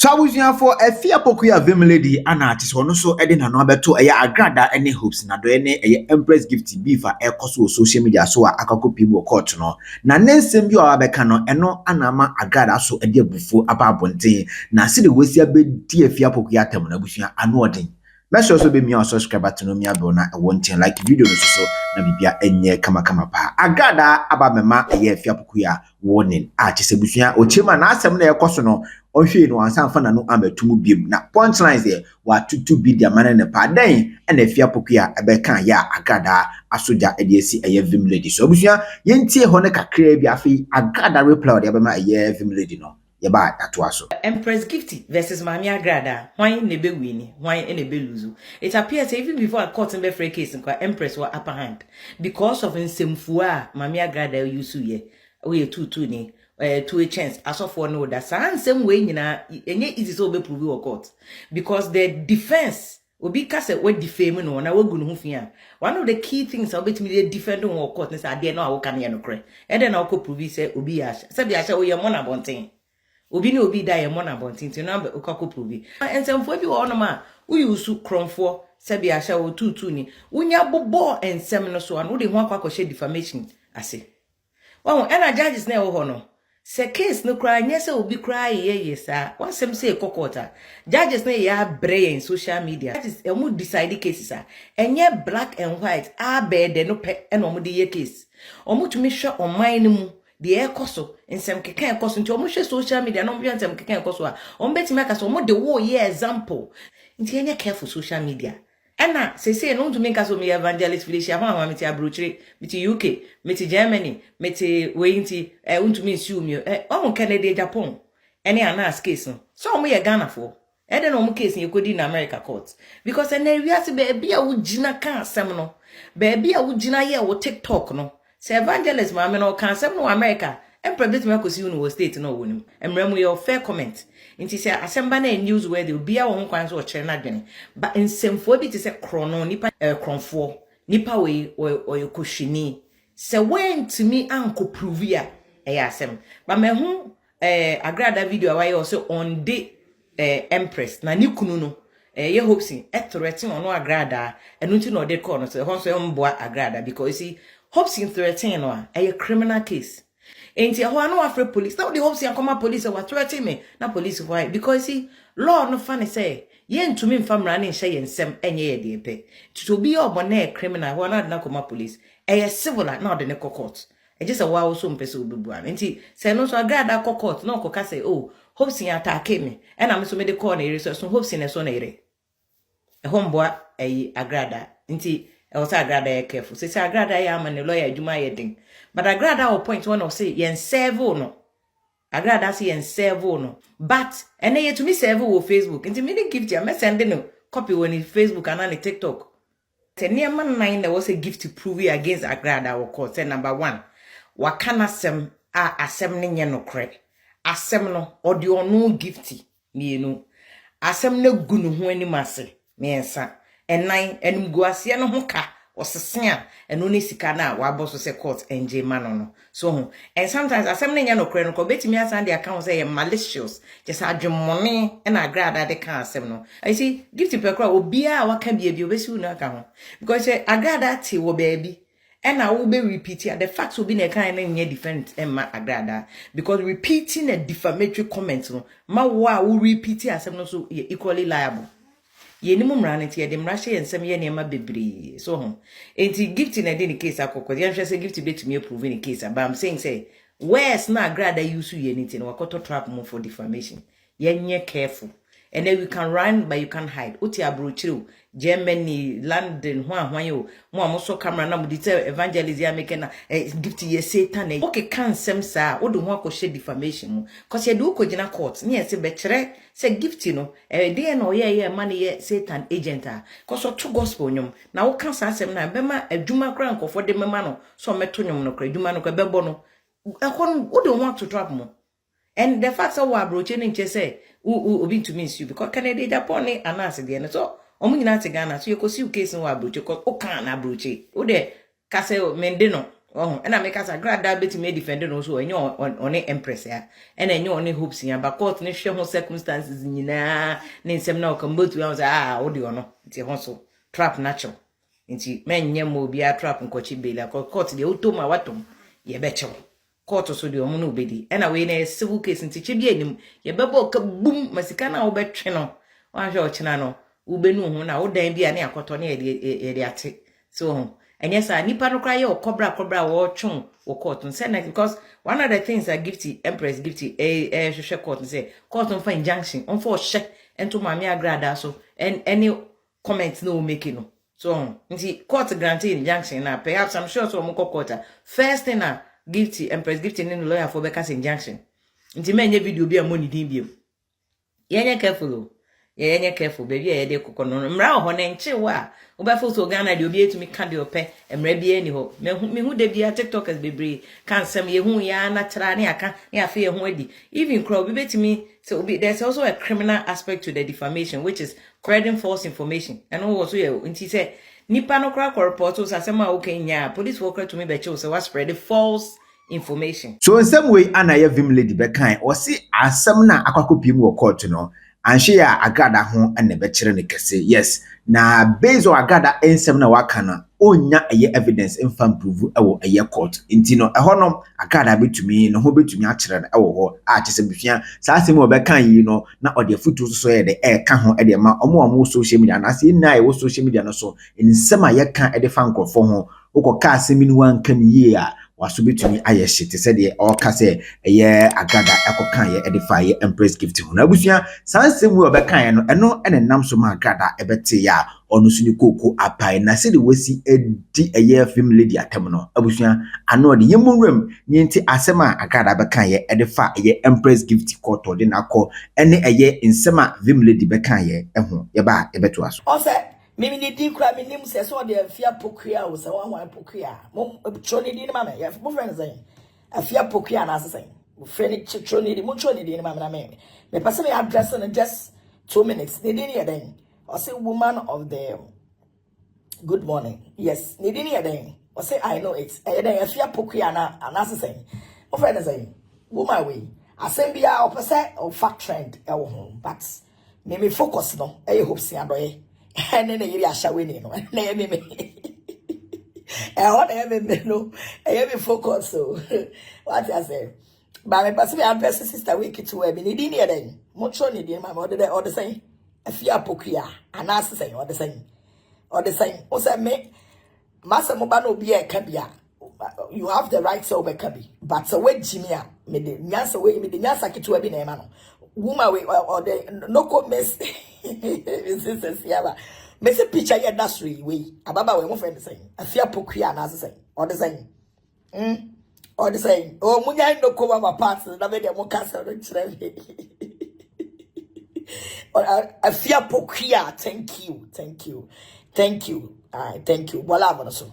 So abusuafo for Afia Pokua lady ana artist ono so ede na no abeto eye Agradaa ene Hopeson na do ene eye Empress Gifty beef a ekoso social media so a akakopi mu court no na nensem bi o abeka no eno anama Agradaa so ede abufu aba abonten na se de wesi abedi Afia Pokua tem na abusua ano odin meso so be mi on subscribe to no mi abel na wonten like video no so na bibia enye kama pa Agradaa aba mema eye Afia Pokua warning a chese busua o chema na asem na ekoso no onhwe no ansan fa na no ametumu biem na punchlines there wa tutu bi dia mane ne pa den na Afia Pokua abeka ya Agradaa asoja ediesi eye vim lady so busua yentie ho ne kakra bi afi Agradaa reply de abema eye vim lady no yeba atoa so Empress Gifty versus Mami Agradaa. Why ne be win? Why ne be lose? It appears even before a court in the free case, Empress were upper hand because of insemfua Mami Agradaa use ye. We two ni to a chance. As of one know that same way any easy so be prove or court because the defense will be cast with defaming on our good hufia. One of the key things I'll bet me the defending or court is I dare not can you no cray. And then I'll prove say Obi Ash. Said the Asha we are one abonting. Obi ni obi die one abonting to number ukako prove. And some for you on ma we use to crom for Sabi Asha o two ni. Unya bobo and seminar so and would want to share defamation. I say. Well, and a judges na ho se case no cry nyese obi cry ye sir. What some say kokota. Judges na ya brain social media. That is emu decide cases sir. Enye black and white a bed no pe and omo de case. Omo to me sure on mine mu de ekoso nsem keka ekoso nti omo hwe social media no omo nsem keka ekoso a omo betime aka so omo de wo ye example. Nti enye careful social media. Ena say no to make us me evangelist Felicia ho me ti abrochire me ti UK me ti Germany me ti weinti unto me sue me on Canada Japan any anas case no so omo ye Ghana for e de no omo case ye kodi na America court because en wiase be bia wo gina kan asem no be bia wo gina ye wo TikTok no say evangelist ma me no kan asem no America Emperor bit me akosi unu wo state no wonim emremu your fair comment nti say asemba na news where they bia wo kwan so chere na dwene but nsemfo bi ti say krono nipa kronfo nipa we oyokohwini say when to me anko prove ya asem but me hu Agradaa video awaye also on the Empress na ni kunu no ye Hopeson threaten ono Agradaa enu nti no de call no so ho so mboa Agradaa because see Hopeson threaten no a criminal case. Enti ho anu afre police now the Hopeson come police wa threaten me na police why because see law no funny say ye ntumi mfamra na nhye nsem enye ye de pe to be obona criminal ho na come police civil na de ne court e just a wa so mpese obebu an enti say no so Agradaa court na okoka say oh Hopeson attack me and am so me de call na ere so Hopeson na so na ere e homboa Agradaa enti e was Agradaa careful say Agradaa ya man lawyer adwuma ye den but Agradaa will point one of say yen serve no Agradaa say yen serve no but ene ye to me serve wo Facebook nti me dey gift ya me send no copy when Facebook and on TikTok say near man 9 there was a gift to prove against Agradaa wo court say number 1 wakana sem asem ne nye no kre asem no odi onu gifty mienu asem na gunu ho animase miensa enan enumgu ase no ho ka osesea eno ne sika na waboso se court enje mano no so and sometimes asem ne nya no kre no ko betimi asan de account say malicious just adwemone na Agradaa de kan asem no I see gift pekra obi a waka bia bi obesi unu aka ho because Agradaa ti wo baby and I will be repeating the facts will be a kind of different Emma Agradaa because repeating a defamatory comment no ma wa will repeat it as so equally liable. Ye ni mumranity ye dem rashe ensem ye nema bebre so ho enti gift in a case akoko ye hwe say gift be to me prove in case but I'm saying say where's na Agradaa use you anything wakoto trap mo for defamation ye nye careful and then you can run but you can hide oti abrochiro Germany London hwan yo mo amoso camera na mo di tell evangelist ya make na gift ye Satan okay can sem sa wo do ho akɔhye defamation mu cause ye do ukogina court na ye se be kire say gift no dey na ye man ye Satan agent a cause to gospel nyom na wo kan sa asem na be ma adwuma kra nkofo de mema no so meto nyom no kra adwuma no kra be bo no ekon wo do want to trap mo and the fact that we are broaching in say obi to miss you because Canada Japan announce the so omunyina te Ghana so you go see case no abroach because o kan na abroach o de ka say mende no Oh, and I make us Agradaa bit me defending also and you're on Empress ya and then you're on Hopeson but court ne share more circumstances in na sem now come both we what do you know it's a hustle trap natural nti men nyem obi a trap nkochi bela court the utoma watom ye becho court so de omo no obedi and we na civil case nti che bi anim ye bebo ka boom masika na wo betwe no wan hwe ochina no wo benu ho na wo dan bi a na akoto na ye de ate so and yes nipa no cry your cobra wo chon wo court say na because one of the things that Gifty Empress Gifty hwe court say court on for injunction on for she ento mami Agradaa so and any comment no making no. So, court granted injunction now. Perhaps I'm sure so moko court. First thing na Gifty Empress Gifty ni lawyer for Becca's injunction. Nti menye video bi amoni din bi. Yenye careful. Yenye careful baby e de kokko no. Mra ho na nche wa. Obafo so Ghana de obi etumi ka de ope. Mra bi eni ho. Me hu de bia TikTokers bebre kan sem ye hu ya na tra ne aka ne afa ye hu adi. Even crowd bi betimi so there's also a criminal aspect to the defamation which is spreading false information. And also ye nti say nipa no kra report so asema okay nya police worker to me be che so was spread false information. So in some way anaya vim lady be kan o si asem na akwakopiem wo court no anhwe ya Agradaa ho ene be kire ne kese yes na based on Agradaa ensem na waka na onya eye evidence infam prove ewo eye court nti no ehonom Agradaa betumi no ho betumi a kire na ewo ho a kise bifia sa asem o be kan yi no na ode foto so ye de ka ho de ma omo social media na se na e social media no so ensem a ye kan de fan krofo ho ukoka asem ni wan kan yi a waso betumi aye shit said ye all kase eye Agradaa ekokan ye edify ye Empress Gifty ho na busua sansem we obekan no eno enenam so ma Agradaa ebete ya onu suni koko apai na se de wasi edi eye film lady atem no abusua ano de yemunrem ni enti asem a Agradaa bekan ye edify ye Empress Gifty court de na ko ene eye nsema film lady bekan ye eho ye ba ebeto aso Mimi ni di kura mi nim se so de Afia Pokua wo se wan Pokua mo choni di ni ma me ya mo friend say Afia Pokua na say mo friend choni di mo choni di ni ma na me pese me address in just 2 minutes they didn't hear then I say woman of the good morning yes they didn't hear then I say I know it then Afia Pokua na say mo friend say woman we asembia o pese o fact trend e wo ho but me focus no e Hopeson adoye and then you are showing no me what me no I be focus so what I say but me pass me address sister week to we ni di then mucho ni di ma or the same Afia Pokua and ask say or the same o say me massa mo ba no bi e ka bia you have the right to be kabi but so we Jimia me the nyansa we me the nyansa kitu bi na e ma no woman we or the no comments sister siaba me se picture ya dasri we ababa we mo friend say Afia Pokua na say or the same or the same oh munya no ko ma parts na be dem cancel no kire Afia Pokua thank you thank you wala bono so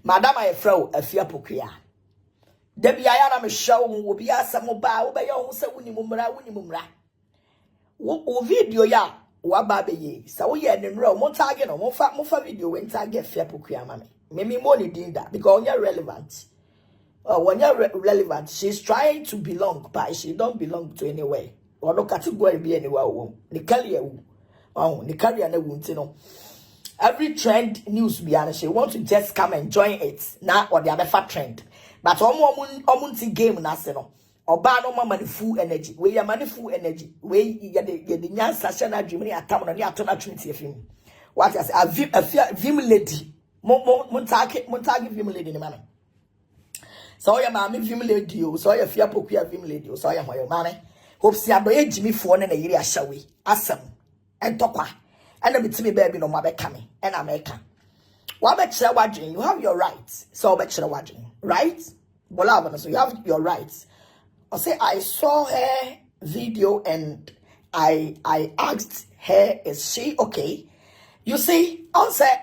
madam I fro Afia Pokua debi aya na me show wo bi asem ba wo be ye ho se wuni mumra wo video ya wa ba be ye sa wo ye ne nro mo tag no mo fa video we tag Afia Pokua ma me mo ni din da because onya relevant relevant she's trying to belong but she don't belong to anywhere or no category be anywhere wo ni career wo ni career na wo ntino every trend news be and she want to just come and join it now or the other fat trend but omunti game na se no oba no mama the full energy we ya mani full energy we ya the nyansa sha na adwumi atam no ne ato na twenti afim what I say a vim lady mo tag vim lady ni mana so ya ma me vim lady o so ya Afia Pokua vim lady o so ya hoyo mane Hopeson adoye Gyimifoɔ ne na yiri ahyawe asem entokwa and bitimi baby no mabeka me and America what be kire wadwen you have your rights so be kire wadwen right bola so you have your rights I say I saw her video and I asked her is she okay you see on say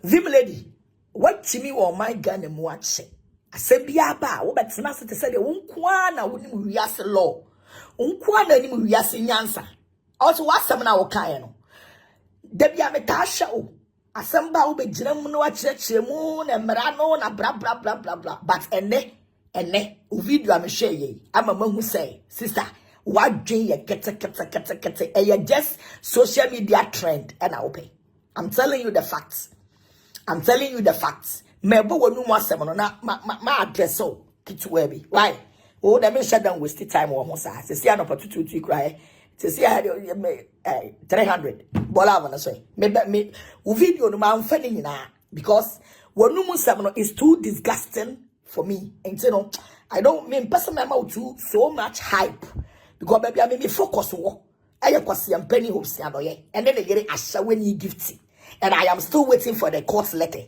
vim lady what to me or my gun and watch asebia ba wo betena se te se de wonkwa na wonim wiase law wonkwa na nim wiase nyansa also wasem na wo kan no da bia meta hya o Asamba ube jinem no acheche mu na mrano na bra bra bra bra bra. But ene video am share ye. Ama mahu say, sister, what dream ye kete. E ye just social media trend and I open. I'm telling you the facts. Mebo wonu mo asem no na ma address so kitwebi. Why? Oh, let me shut down waste time wo ho sa. Se sia no patutu cry. Se sia 300. Bola wana so. Me video no ma amfa ni nyina because wonu mu asem no is too disgusting for me. And you know, I don't mean person my mouth too so much hype because baby I me focus wo. Aye kwase am penny hopes adoye. And then they get asha when you gift. And I am still waiting for the court letter.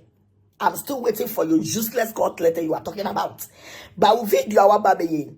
I'm still waiting for your useless court letter you are talking about. But video our baby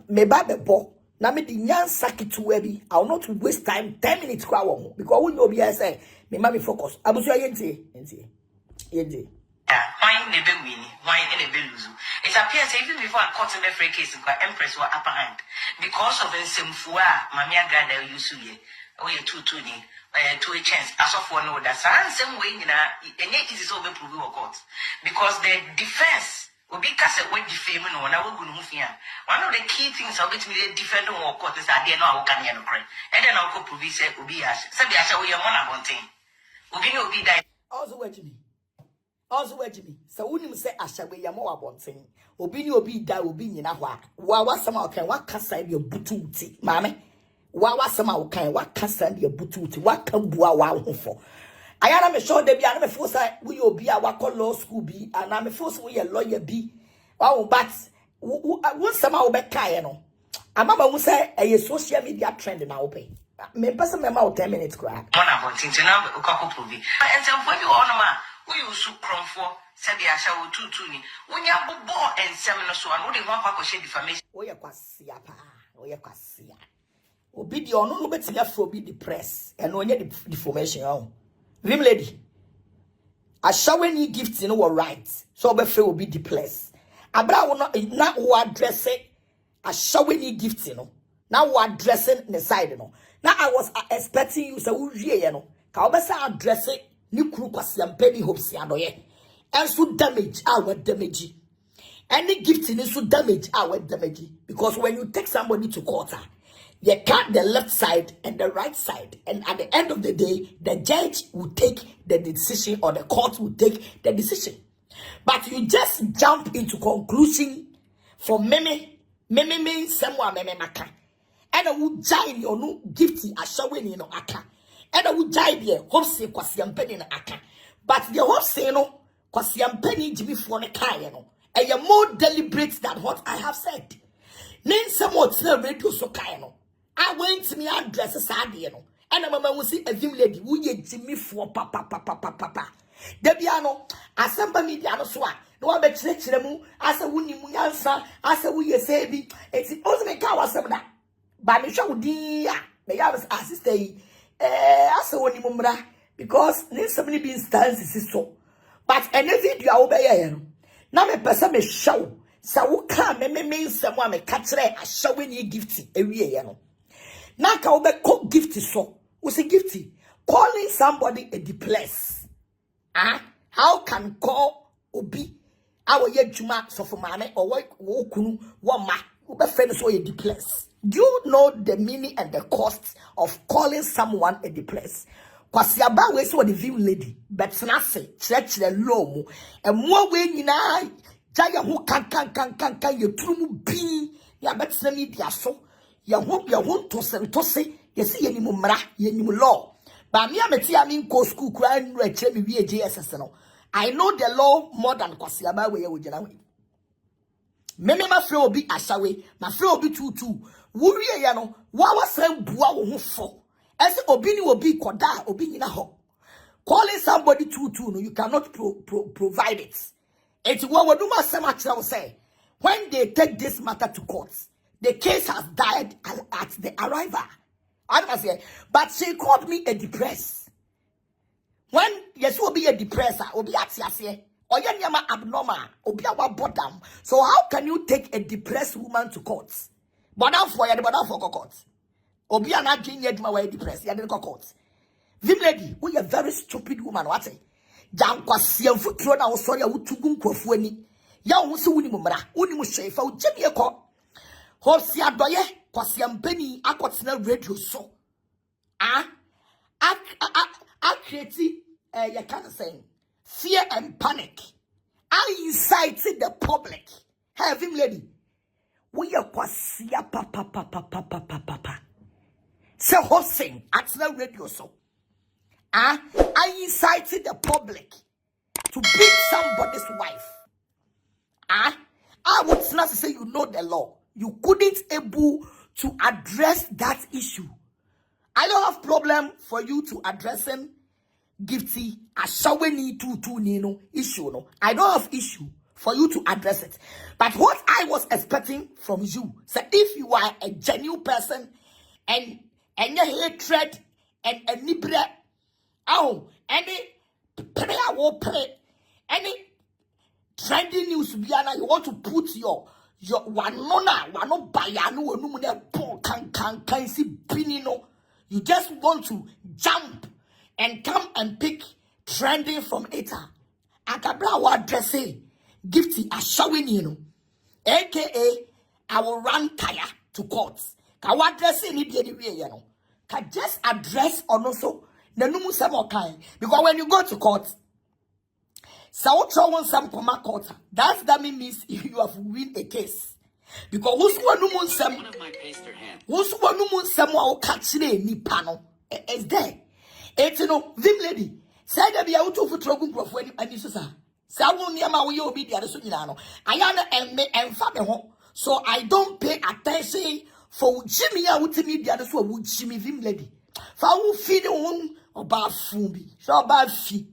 me babe bo na me di nyansa kituwebi. I will not waste time 10 minutes kwa wo because when you be say me ma me focus. Abusu yenti. Why never win? Why never lose? It appears even before a court in the free case, Empress were upper hand because of some fua, Mamia Agradaa used to ye. Oh, you're too to a chance. As of one know that some way in and yet it is over prove your court because the defense will be cast away defaming or now good move here. One of the key things of which we defend on court is that they know how can you cry. And then I'll go prove it will be as Sabia, we are one about thing. Will be die. Also, what you mean? So when you say Ashawe Yamo abonting, obi da obi nyina hwa. Wa sama okan wa kasa bi obututi. Mame. Wa sama okan wa kasa bi obututi. Wa kan bua wa hofo. Ayana me show de bi ana me fo say we obi a wa call law school bi ana me fo say we lawyer bi. Wa but won sama wo be kai no. Amama wo say e social media trend na open. Me person me ma 10 minutes cry. One abonting to now ukako prove. And some for you on ma we so crom for sabi asha wo tutu ni wonya bobo ensem no so an wo de ho akwa share defamation oye kwasia pa oye kwasia obi di ono no betia for obi the press and onye defamation on vim lady asha when you gift no were right so be free obi the press abra wo no na wo address asha when you gift no na wo addressing the side no now I was expecting you say wo wie no ka wo be say address ni kuru kwasi ampeni hopes adoye enso damage our damage any gift in so damage our damage because when you take somebody to court you cut the left side and the right side and at the end of the day the judge will take the decision or the court will take the decision but you just jump into conclusion for meme someone meme maka and I will giant your no gifty a showing no aka. And I would die there, Hopsy, Quasiam Penny in Aka. But the Hopsy, no, Quasiam Penny, Gyimifoɔ ne kai no. And you're more deliberate than what I have said. Name someone to radio so kai no. I went to me address a sadia no. And a mama will see a vim lady who ye Gyimifoɔ papa. Debiano, Asamba Mediano Swa. No, I bet Chiremu, as a winning Munyansa, as a we say, it's also a cow as a but me show dear, may I was assisted. As a one mumra because there's so many instances so. But anything you obey. Now me person me show. So come me mean someone me catch a showing you gifty every year. Now can we cook gifty so? What's a gifty? Calling somebody a deplace. How can call obi? Our year juma so for mame or what kunu one ma ube friends or a deplace. Do you know the meaning and the cost of calling someone a depressed? Kwasi aba we so the view lady, but snase church the low and more way ni na jaya who can you true be ya bet semi dia so ya won't to say you see any mumra ye ni law. But me ameti amin ko school kura nru e kire me wie JSS no. I know the law more than kwasi aba we ye wojina we. Meme ma frɛ obi asawe ma frɛ obi tutu wuriye ya no wa wasan bua wo ho fo ese obi ni obi koda obi nyina ho calling somebody tutu no you cannot provide it. It's what we do asem say when they take this matter to court the case has died at the arrival. I must say but she called me a depressed when yes will be a depressor obi atiase or yama abnormal, obiawa bottom. So how can you take a depressed woman to court? But now for court. Obia na junior ma we depressed, ya didn't court. Vim lady, we a very stupid woman, what say? Jam kwasiam futuro na osori a wutugu nkrofo ani. Ya wo se wuni mumra, wuni mu shefa wo jemi ekọ. Hosi adoye kwasiam beni akotena radio so. I create you can say fear and panic. I incited the public. Have him lady. We are kwasia papa. Say hosting at the radio so. I incited the public to beat somebody's wife. I would not say you know the law. You couldn't able to address that issue. I don't have problem for you to addressing Gifty Ashaweni to Nino issue. No, I don't have issue for you to address it. But what I was expecting from you, so if you are a genuine person and your hatred and nibra, any prayer will pray, any trending news you want to put your wanona wano bayanu onumune bon can see binino. You just want to jump and come and pick trending from it. Agradaa wa addressing Gifty ashawin you, aka I will run tire to courts. Ka wa addressing ni di anyway you know. Ka just address on also na numu samo kai because when you go to court, so throw some comma court. That means you have win a case. Because who's one of my pastor hand? Who's one of our catch ni panel? Is there? It's no Vim lady. Say that be out of trouble for when and this is a Sawu near my way be the other Sunilano. I am and Fabian. So I don't pay attention for Jimmy out to me the other so would Jimmy Vim lady. For who feed the one or bad fumbi. So bad fee.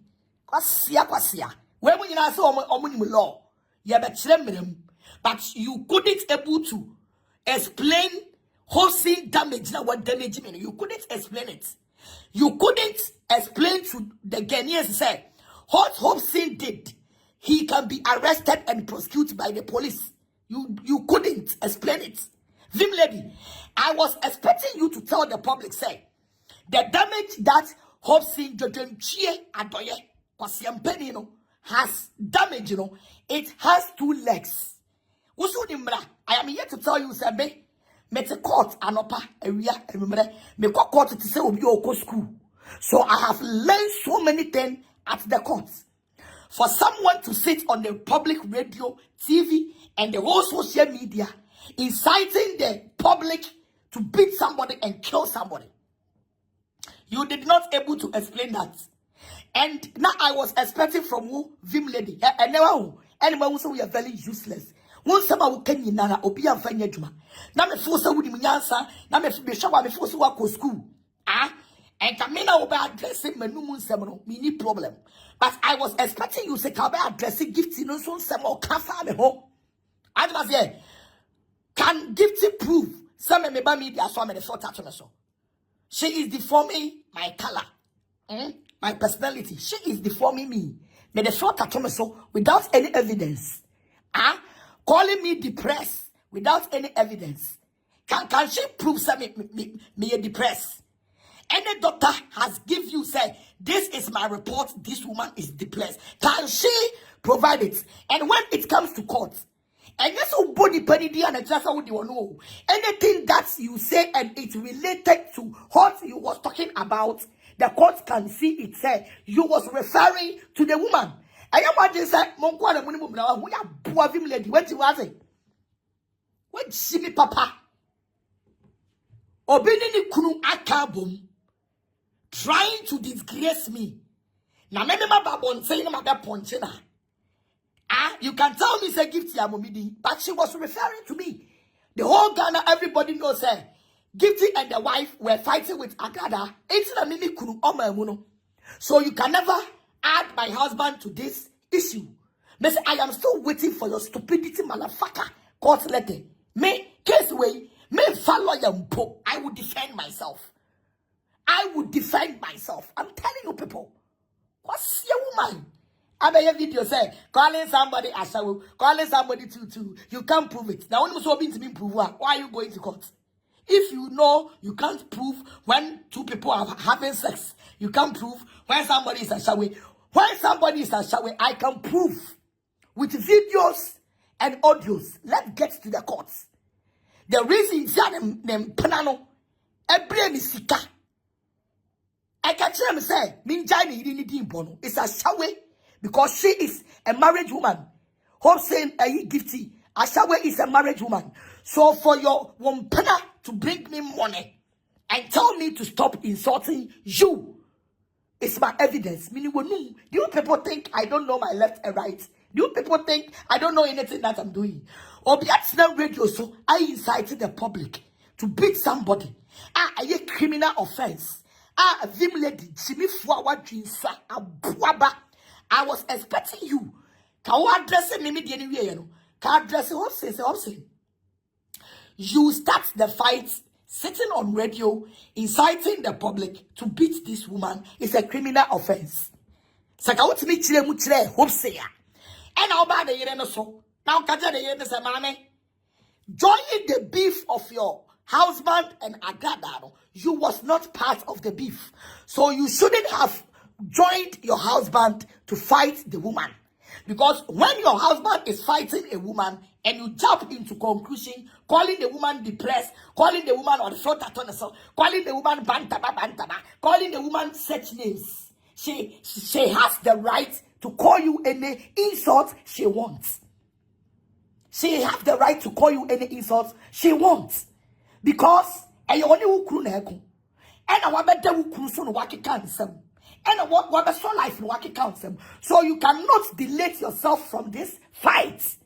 Kwasia. Where we are so on law. Yeah, but you couldn't able to explain wholesale damage. Now what damage mean? You couldn't explain it. You couldn't explain to the Ghanaians say what Hopeson did. He can be arrested and prosecuted by the police. You couldn't explain it. Vim lady, I was expecting you to tell the public say the damage that Hopeson Adoye Kwasiampeni has damage. It has two legs. I am here to tell you, sir, me te court anopa area remember me court to say obi oko school. So I have learned so many things at the court. For someone to sit on the public radio, TV, and the whole social media, inciting the public to beat somebody and kill somebody, you did not able to explain that. And now I was expecting from you, Vim lady, and never anyone who say we are very useless. One summer will can you nana obi and fanya juma. Na me force with me answer, na me shower me force work school. And Kamina will be addressing menumun semono, mini problem. But I was expecting you say can be addressing Gifty no son semo kafa me home. I was here. Can Gifty prove some me ba media so me the short touch on so? She is deforming my color. My personality. She is deforming me. Me the short touch on so without any evidence. Calling me depressed without any evidence. Can she prove some me depressed? Any doctor has give you say this is my report, this woman is depressed. Can she provide it? And when it comes to court, and yes, body penny and just what you know, anything that you say and it's related to what you was talking about, the court can see it say you was referring to the woman. I am just say Monko and Munimu now. We are poor Vim lady. What you was it? What Jimmy Papa? Obini kunu akabum, trying to disgrace me. Na me ma babon say na maga ponchena. You can tell me say Gifty Amomidi, but she was referring to me. The whole Ghana, everybody knows her. Gifty and the wife were fighting with Agradaa. It's na mimi kunu omamuno. So you can never add my husband to this issue. Me say I am still waiting for your stupidity, motherfucker. Court letter. Me case way. Me follow your mpo. I will defend myself. I will defend myself. I'm telling you people. What's your woman? I bet your video say calling somebody Ashawu, calling somebody to you can't prove it. Now when so being to be prove why are you going to court? If you know you can't prove when two people are having sex, You can't prove when somebody is a shower. When somebody is a shower, I can prove with videos and audios. Let's get to the courts. The reason them panano, every misika. I can tell them say, Minjani didn't bono. It's a shower because she is a married woman. Hopeson Gifty, a shower is a married woman. So for your one penna to bring me money and tell me to stop insulting you, it's my evidence. Meaning, do you people think I don't know my left and right? Do you people think I don't know anything that I'm doing? Or be at radio, so I incited the public to beat somebody. A criminal offense. Vim lady, Gyimifoɔ wadwinsa abuaba. I was expecting you. Can you address me the anyway, you know? Can address Hopeson? You start the fight sitting on radio, inciting the public to beat this woman is a criminal offense. Saka what me chile muchile Hopeson. And how bad the year so? Now kaja the year say mame. Joining the beef of your husband and Agradaa, you was not part of the beef. So you shouldn't have joined your husband to fight the woman. Because when your husband is fighting a woman and you jump into conclusion, calling the woman depressed, calling the woman on the throat at calling the woman bantaba, calling the woman such names, she has the right to call you any insult she wants. She has the right to call you any insult she wants. Because I only ukru na eko. And I want to ukru so no waki cancel. And I want so life no waki cancel. So you cannot delete yourself from this fight.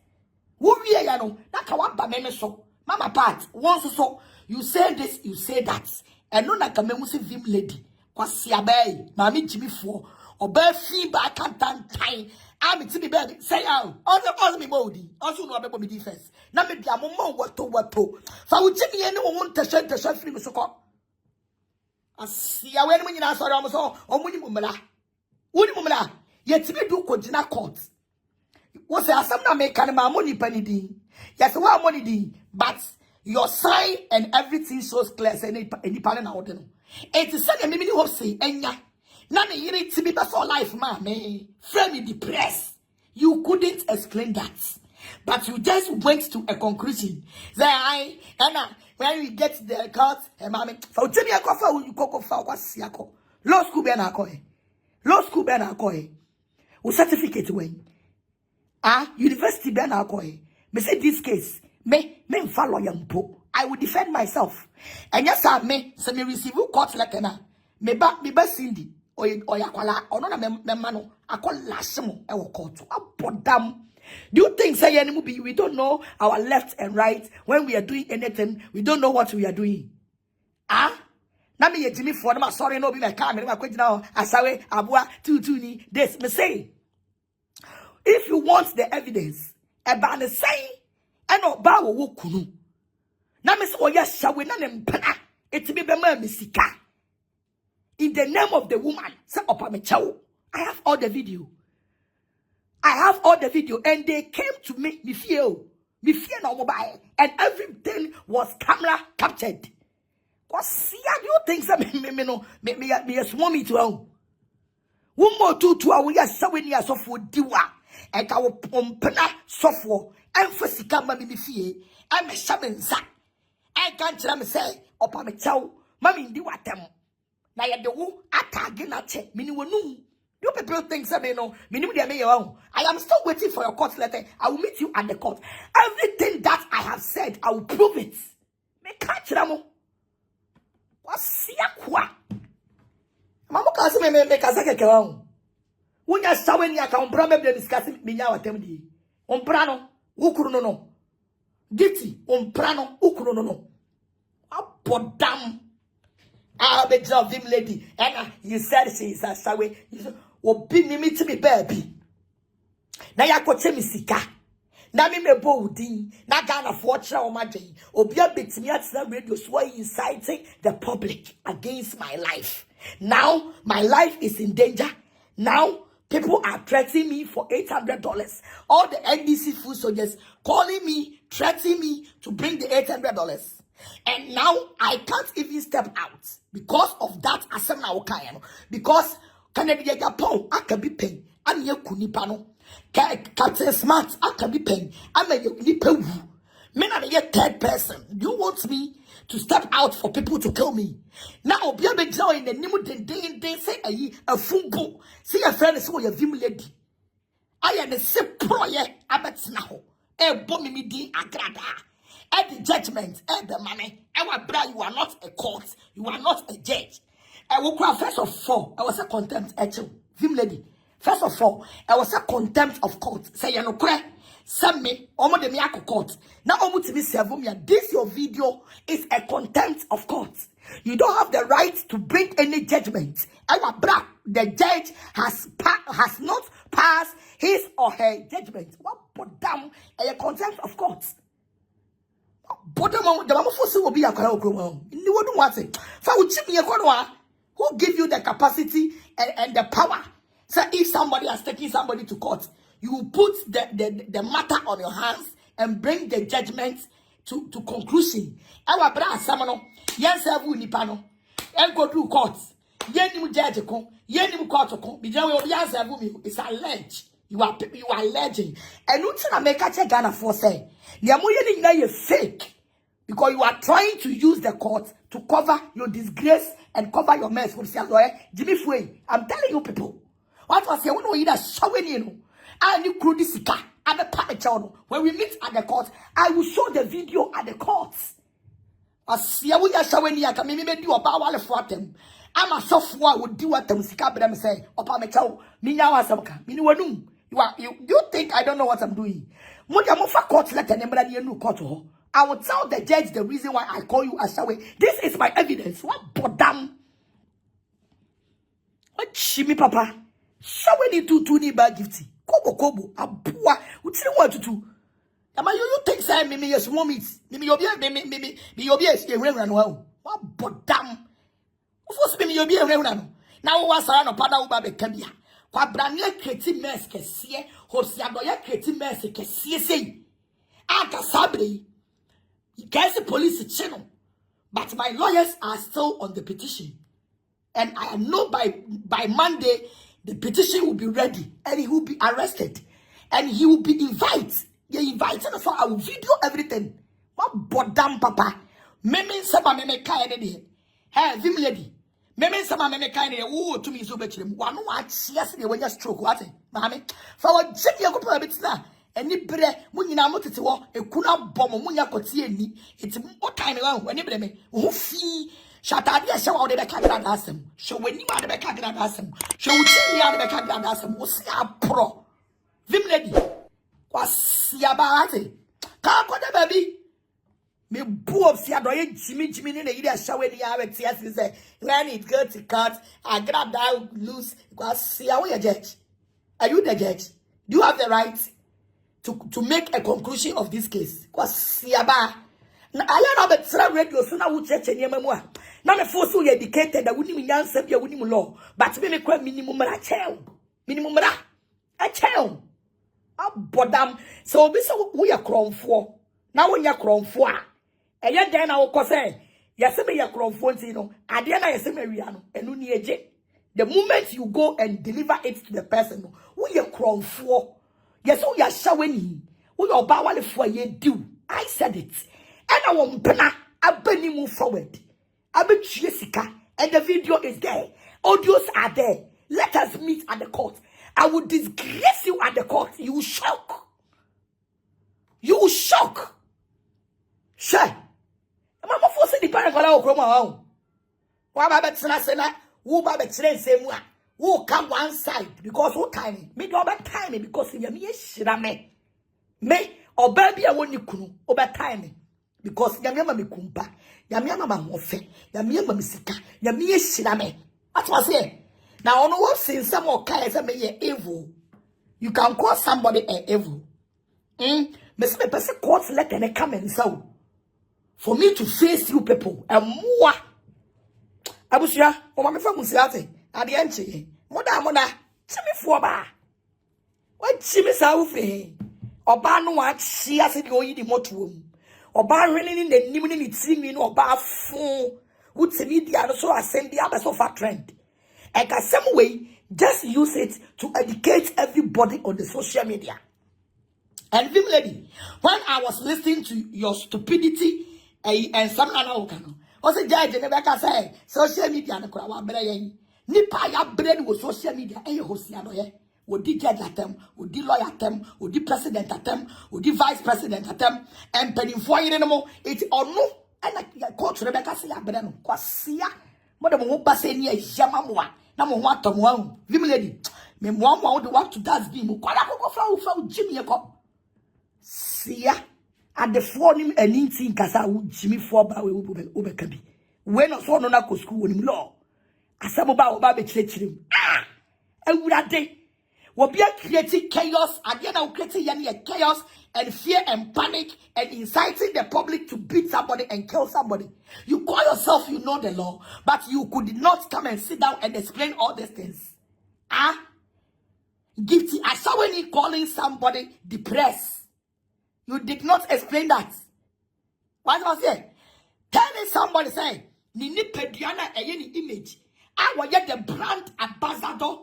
Who we are no? Na kawa ba meme so. Mama part. Once so you say this, you say that. And no na kamemu se vim lady. Kwasi abai. Mami Gyimifoɔ. Oba fi ba kan time. I'm to be baby. Say out. Also me body. Also no abebo me defense. Na me dia mo wato. Fa wo Gyimi ene wo won tasha free me so ko. Asia we ne nyina sori o so omuni mumla. Woni mumla. Ye ti be do ko gina court. Wo say asam na me kan ma money panidi. Yes wa money di, but your sign and everything shows clear say any pan na odeno. It is say me ni hope say enya. Na ne yiri ti be for life ma me. Frame me depressed. You couldn't explain that. But you just went to a conclusion. Say when we get to the court, mommy, for Gyimi akofa you koko fa kwasi ako. Law school be na akoe. Law school be na akoe. O certificate when. University be na akoe. Me say this case, me follow yampo. I will defend myself. And yes, me receive court letter na. Me ba Cindy. Oyakwala ono na memma no akolash mo e wo court abodam. Do you think say any be we don't know our left and right when we are doing anything? We don't know what we are doing. Na me ye Gyimifoɔ na sorry no be me ka me kwagina asawe abua tutu ni this me say if you want the evidence eba ne say and oba wo kunu na me say oya shawe na ne mpana etibi be ma misika. In the name of the woman, say Pʋŋchɛs. I have all the video. And they came to me, me fear no mobile, and everything was camera captured. Cause you think me a small me to own. One more two we are showing you software diwa, and our pompana software, and for Sikama me fear, I'm a shaman sack. I can't tell me say Pʋŋchɛs, mammy diwa them. Na ya de wo atage na che mini wonu. You people think say me no mini dey me your. I am still waiting for your court letter. I will meet you at the court. Everything that I have said, I will prove it. Me catch ramo. Wasia kwa. Mama ka se me ka se keke wa. Wonya sawe ni aka ompra me be discuss me nya watem di. Ompra no, ukuru no. Gifty ompra no, ukuru no. Apodam. I'll be job him lady. And you said she is a shawe. You said, "Oh, be me to me baby." Na ya koche mi sika. Na me bo udin. Na Ghana for o maji. Obi abet me at the radio so inciting the public against my life. Now my life is in danger. Now people are threatening me for $800. All the NDC food soldiers calling me, threatening me to bring the $800. And now I can't even step out because of that asem na because Canada Japan I can be paying. I'm your kunipano. Captain Smart I can be paying. I'm a nipa. Me na be a third person. You want me to step out for people to kill me? Now be a joy in the name of the say a fungo. See a friend is who you vim lady. I am a sick proye abet now. Bomb me di Agradaa. At the judgment, at the money, you are not a court, you are not a judge. I will cry first of all, I was a contempt actual vim lady. First of all, I was a contempt of court. Say you no cry, send me omo de miako court. Now omo to be servumia. This your video is a contempt of court. You don't have the right to bring any judgment. The judge has not passed his or her judgment. What put down a contempt of court? But the mama for will be a crowd. You wouldn't want it. Who give you the capacity and the power? So if somebody has taken somebody to court, you put the matter on your hands and bring the judgment to conclusion. Our brother Samano, yes, I will nipano, and go to court. Yenim judge con, yenim court con, it's alleged. You are alleging. And you tell me catch a Ghana for say. You fake because you are trying to use the court to cover your disgrace and cover your mess. Gyimifoɔ, I'm telling you people. What was your one either showing you? And you could this car at the party. When we meet at the court, I will show the video at the court. As you are showing you, I can maybe do about all for them. I'm a software would do what them say. Opa me chow, me now as you think I don't know what I'm doing? Court letter I will tell the judge the reason why I call you Ashawe. This is my evidence. What bodam? What shimmy papa? Shawe ni tu ni bad gifty. Kobo abua. What you want to do? Am you think say me yes moment? Me yobi me run well. What bodam? Force me yobi run. Now was around pada uba be kabia. Kwa branye kreti mess kesiye, hosiadoye kreti mess kesiye sei. Aka sabre. Guys, the police channel. But my lawyers are still on the petition. And I know by Monday, the petition will be ready. And he will be arrested. And he will be invited. They invited us, so I will video everything. What bodam papa. Meme saba meme kaya nede. Hey, vim lady. Meme saba meme kaya nede. Oh, to me so much. Wano wa chiasi de when you stroke. What? Mami. For what jeki ya kupa betina. Any bre munyina motete wo ekuna bom munya kotie ni enti o time when any bre me wo fi shatade ya hye wo de be kagra da asem hye wani ma de be kagra da asem hye wuti ya de be kagra da asem wo si apro vim lady kwasia ba ate ka koda baby me bu of sia do ye jimi ni na yiri ahye ni ya weti ase say when it go to court Agradaa lose kwasia wo ye judge. Are you the judge? Do you have the right to make a conclusion of this case? Because siaba na aya na betra radio so na wo cheche niam mu a na me force you educated that woni nyansa bia woni mu law but me kwa minimum ra a chel abodam so obi so wo ye kromfo na wo nya kromfo a eye den na wo ko say yese me ye kromfo nti no ade na yese me wia no enu ni eje the moment you go and deliver it to the person wo ye kromfo. Yes, we are showing we are bawale for ye do. I said it. And I won't pena. I been move forward. I bet Jessica, and the video is there. Audios are there. Let us meet at the court. I will disgrace you at the court. You will shock. You will shock. Sure. Mama force the parent for our chroma. Why about Sena? Who by the train same one? Who come one side because who time me do about time because you me shira me or baby I want you kunu over time because yamma me kumpa yamma mofe yamma me sika yamma shira me. What was here now? On what since some more guys me evil, you can call somebody an evil. Me say person court let and come and so for me to face you people and more. Abusia o ma me fa musiate ade enche moda Gyimifoɔ ba wa Gyimi sa wo fe oba no wa chia se de oyi di motuom Oba really in the nimini ni timi no oba fun. Utimi di ano so ascend the abeso for trend. And the same way, just use it to educate everybody on the social media. And Vim lady, when I was listening to your stupidity and some other I said, Judge, never say social media and crowd brain. Nipa ya brain with social media and your hosiano ye. Would the judge at them, would the lawyer at them, would the president at them, would the vice president at them, and penny for you anymore. It's or no, and I coach Rebecca say, Agradaa, Quasia, Madame Hopeson, Yamamwa, number one to one. Vim lady, me one want to that be Mukala Jimmy. Sia at the phone and in Casa Gyimifoɔ ba we ubekabi. When also no na school in law. Asamoba oba church. Ah! Ewurade. Will be creating chaos, again now creating chaos and fear and panic and inciting the public to beat somebody and kill somebody. You call yourself, you know the law, but you could not come and sit down and explain all these things. Ah? Gifty, I saw when he calling somebody depressed. You did not explain that. What was it? Telling somebody saying, Nini Pediana any image. I will get the brand ambassador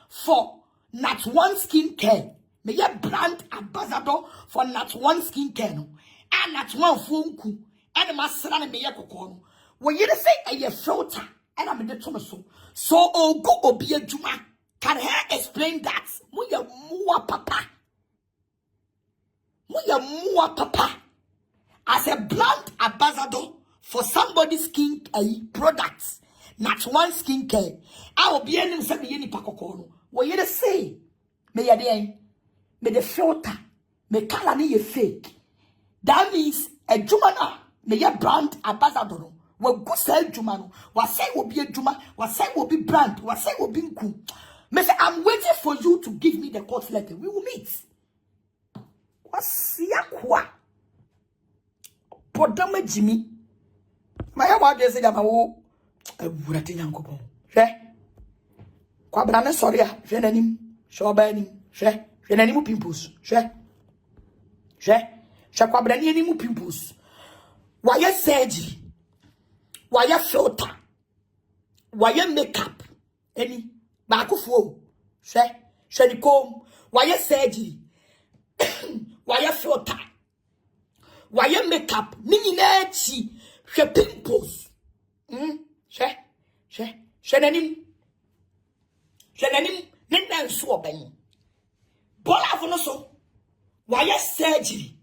for Nat One Skincare. Me get brand ambassador for Nat One Skincare. No. And Nat One Funku. And my son me yakoko. When you say a filter, and I'm in the tomaso. So oh go obi a juma. Can I explain that? Muya mua papa. Muya papa as a brand ambassador for somebody's skin products, Nat One Skincare. I will be any send me any pacocono. What you say? May the filter, may color me fake. That means a Jumana, may a brand ambassador. What good sell Jumano? What say will be a Juma? What say will be brand? What say will be cool? May say I'm waiting for you to give me the court letter. We will meet. Siakwa Podama Jimmy. My mother said, I'm a Burati Yankopon. Quabrana Soria, Fenanim, Shobanim, Fenanim pimples, Quabrani animal pimples. Why a surgery? Why a filter? Why a makeup? Any Bakufo, the comb, why a surgery? Why a filter? Why a makeup? Nini nachi, she pimples. Shenanim, Nindan swabbing. Bola for no so. Why a surgery?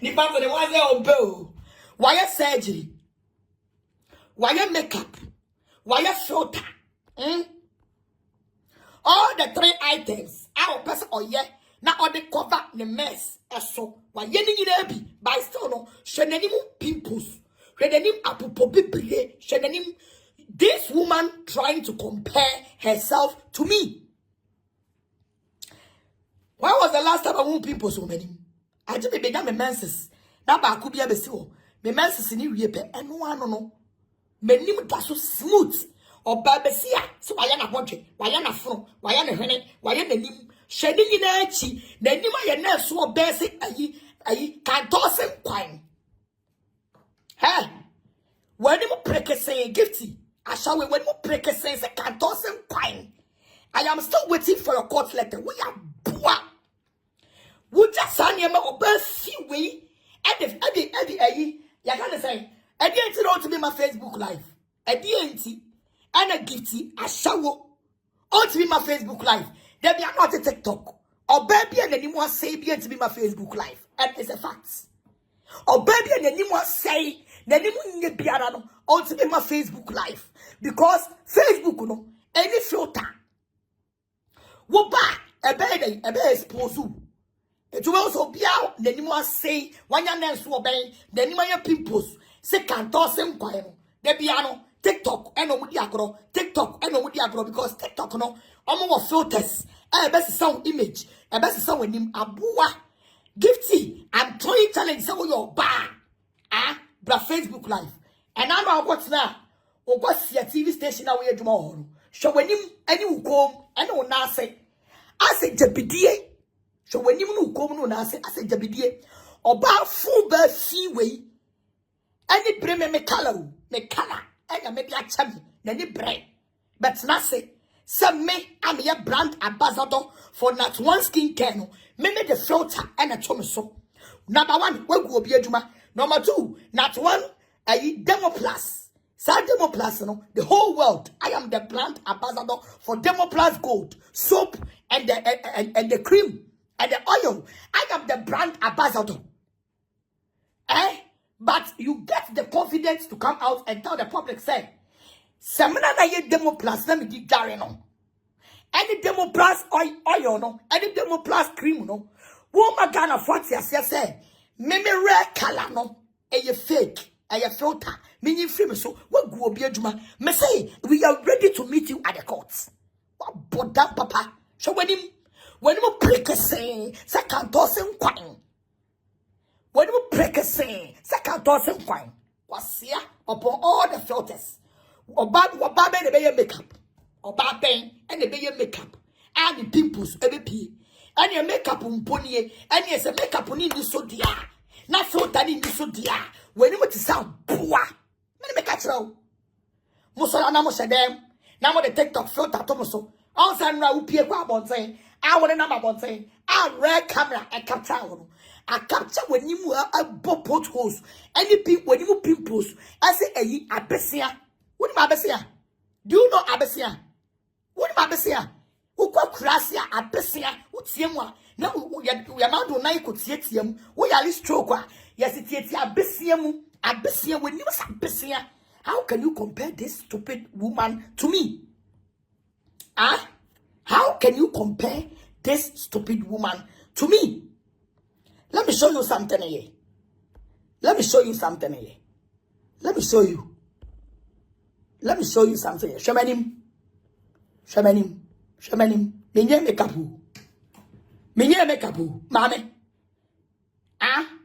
Nipa for the ones there on bill. Why a surgery? Why a makeup? Why a filter? All the three items, our person or ye, now all the cover the mess, so why ye be by still no, shenanim pimples, shenanim apupobi, shenanim. This woman trying to compare herself to me. When was the last time I won pimples so many? I just began my menses. Now I could be a besiwo. My menses in you and no. Many so smooth. Or Babesia, so I am a budget, why am a phone, why am a honey, why am a nim, shedding in a chi, then you might not so basic, I can't toss him quine. Hey, when you break a say gifty, I shall when you break a say, I can't toss him quine. I am still waiting for your court letter. We are poor. Would just sign your mouth or few way, and if you're gonna say, I didn't know to be my Facebook live. I didn't. And a gifty, a shower. All to be my Facebook live. There be not a TikTok. Or baby and anyone say be to be my Facebook live. And it's a fact. Or baby and anyone say the anyone be all to be my Facebook live. Because Facebook no any filter. Woba a baby expose you. It will also be out the anyone say one young man so obey the anyone pimples. Say can't toss him quiet. The piano. TikTok, and no agro, TikTok, and no agro, because TikTok, no, almost filters, a best sound image, a best sound with him, Abua, Gifty, I'm trying to challenge some of your bar, but Facebook Live, and I know what's now, or what's your TV station now here tomorrow, show when him, and you come, and no, I say, JPDA, So when you no come no na say jabidie oba full ba fi we any bre me kala enya me bia chami na ni bre but na say me am your brand ambassador for not one skincare no me the filter and a chome so number 1 we go obi adwuma number 2 not one demo plus demo plus no the whole world I am the brand ambassador for demo plus gold soap and the cream and the oil. I am the brand ambassador. But you get the confidence to come out and tell the public, say, Semina na ye demo plus, let me di jare no. Any demo plus oil no, any demo plus cream no. Woman Ghana forty say, me rare color no, ye fake, ye filter, meaning free so. What go be adwuma? Me say we are ready to meet you at the courts. What boda papa? So when you break a saying, second tossing quine. When you break a saying, second tossing quine. Was here upon all the filters. Or bad the bay makeup. Or bad bang and the bay makeup. And the pimples, every and your makeup on pony, and yes, a makeup on in so dear. Not so that in so dear. When you want to sound poor, let me catch you. Musolana Mosadam. Now the TikTok filter Tomoso. Also, now we pay about saying, I want a number about saying, I red camera and capture. I capture when you are a bob potholes. Any people when you pimples, I say a Abessia. What am Abessia? Do you know Abessia? What am Abessia? Who call Crasia Abessia? What's Yamwa? Now we are not doing I could see him. We are stroke. Yes, it is Abessia when you was Abessia. How can you compare this stupid woman to me? How can you compare this stupid woman to me? Let me show you something here. Let me show you something here. Let me show you. Let me show you something here. Shamanim. Minye mekapu. Mame.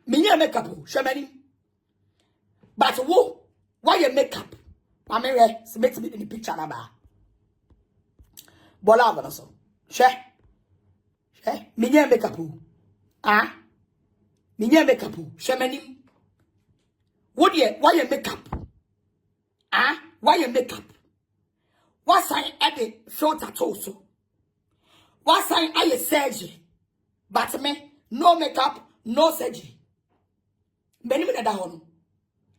Minye mekapu. Shamanim. But why you makeup? Mame re. Submit me in the picture naba. Bola avana so. She. Minye mekapu. Minye mekapu. Shamanim. What ye? Why you makeup? Why you makeup? What sign at the filter also? What sign are you surgery? But me, no makeup, no surgery. Many men that one.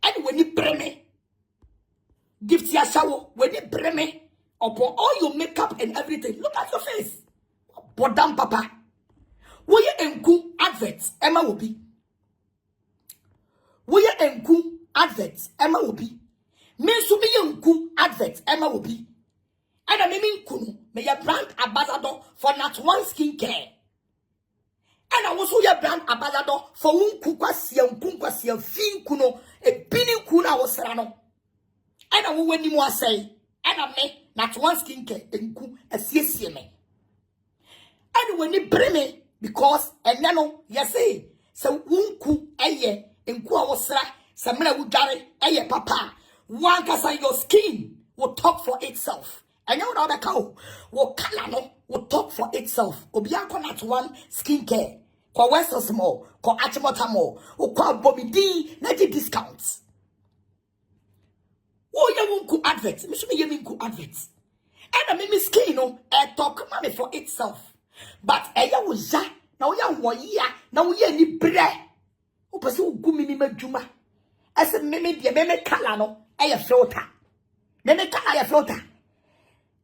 And when you pray me, gift your shower, when you pray me, upon all your makeup and everything, look at your face. Bodam papa. Will you enku adverts? Emma will be. Will you enku adverts? Emma will be. Me so be enku adverts. Emma will be. And I mean kunu, me your brand ambassador for not one skincare. And I also your brand ambassador for unkunkwasia fin kuno, a pinning kuna was serano. And I will when you more say, and I may not one skincare, enku, a CSM. And when you bring me, because, and nano, yes, so unku, aye, enku was sra, samela would carry, aye, papa. One cassa your skin will talk for itself. And you know that cow will color will talk for itself. Obianko not one skincare. Kwa Western small, kwa Achimotamo, or kwa Bobby net discounts. Oh, you won't adverts. Miss me, you mean adverts. And I mean, skin, no, talk money for itself. But a ya was ya, now ya 1 year, now we any bread. Oh, pursue gummy juma. As a meme, the meme calano, a floater. Meme color a floater.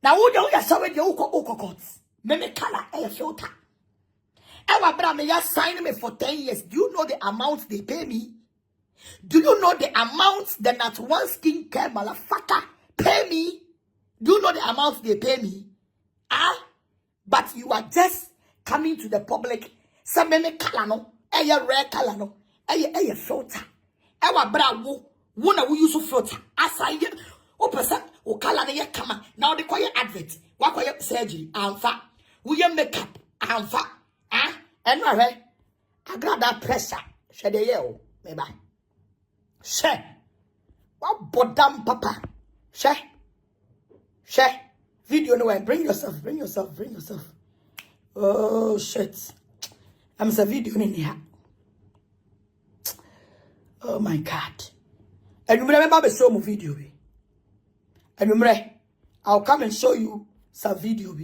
Now, who don't you saw the Oko courts? Meme color a filter. Ewa bra me ya sign me for 10 years. Do you know the amounts they pay me? Do you know the amounts that not one skincare motherfucker pay me? Do you know the amounts they pay me? But you are just coming to the public. Some meme color no, a rare color no, a filter. Ewa bra wo na we use filter. Aside o person o color na ye kama. Now they call you advert. What call you surgery? Amfa. We your makeup. Amfa. And I got that pressure. She de ye maybe. She. What bodam papa? She. Video no way. Bring yourself. Oh shit. I'm a video in here. Oh my God. And you remember show me video. And remember, I'll come and show you some video.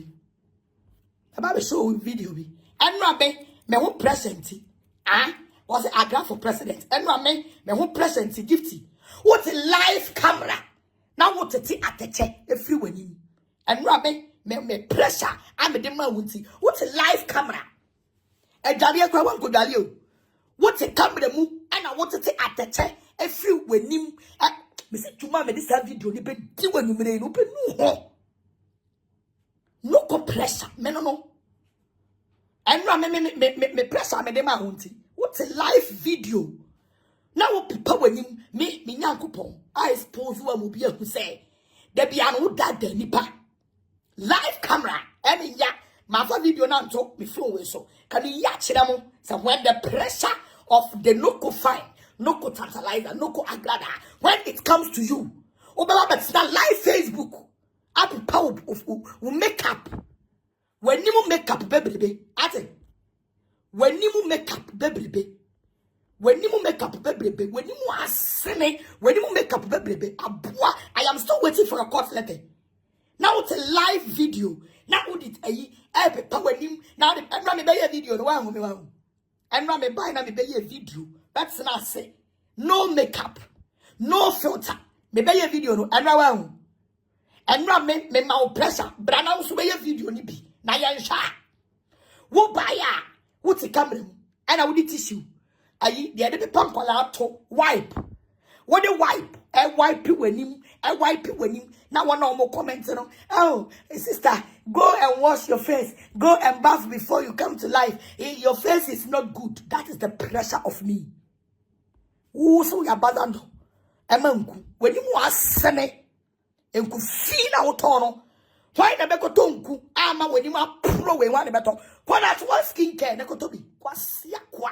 About show you video. And Rabbi, me who present. Was it Agradaa for president? And Rabbi, me who present gifty. What a live camera. Now what a tea at the check every winning. And Rabbi, me pressure. I'm a demand wunty. What a live camera. And Javier Krawan Godalio. What a camera move. And I want to take at the check every winning. Mr. Tuma made this video. You been doing you open no pressure. Me no. And me pressure me demand wunty. What a live video. Now people when you me nyankopon I expose you am obi who say there be an old dad nipa live camera any ya my video na nto me phone we so can you ya kire mo so when the pressure of the local fine local tantalizer local Agradaa when it comes to you obaba but na live Facebook up power of make up when you make up baby ate when you make up baby when you make up baby, when you are sinning, when you make up baby, I am still waiting for a court letter. Now it's a live video. Now would it when you now the me buy a video the one me and me buy na me buy a video. That's not say no makeup, no filter. Me buy a video no and me my pressure. But now so buy a video ni bi. Na yan sha. Wo buy ya? What's the camera? And I would tissue. Ayi the other pump to wipe. What the wipe? Wipe when him, wipe when him. Now one more comments, oh, sister, go and wash your face. Go and bath before you come to life. Your face is not good. That is the pressure of me. Who so ya badando? Emanku. When you are sene, and could feel out on. Why the beko tonku? Ama when you are pro we want the better. What that's one skincare, nekotobi. Kwasia kwa.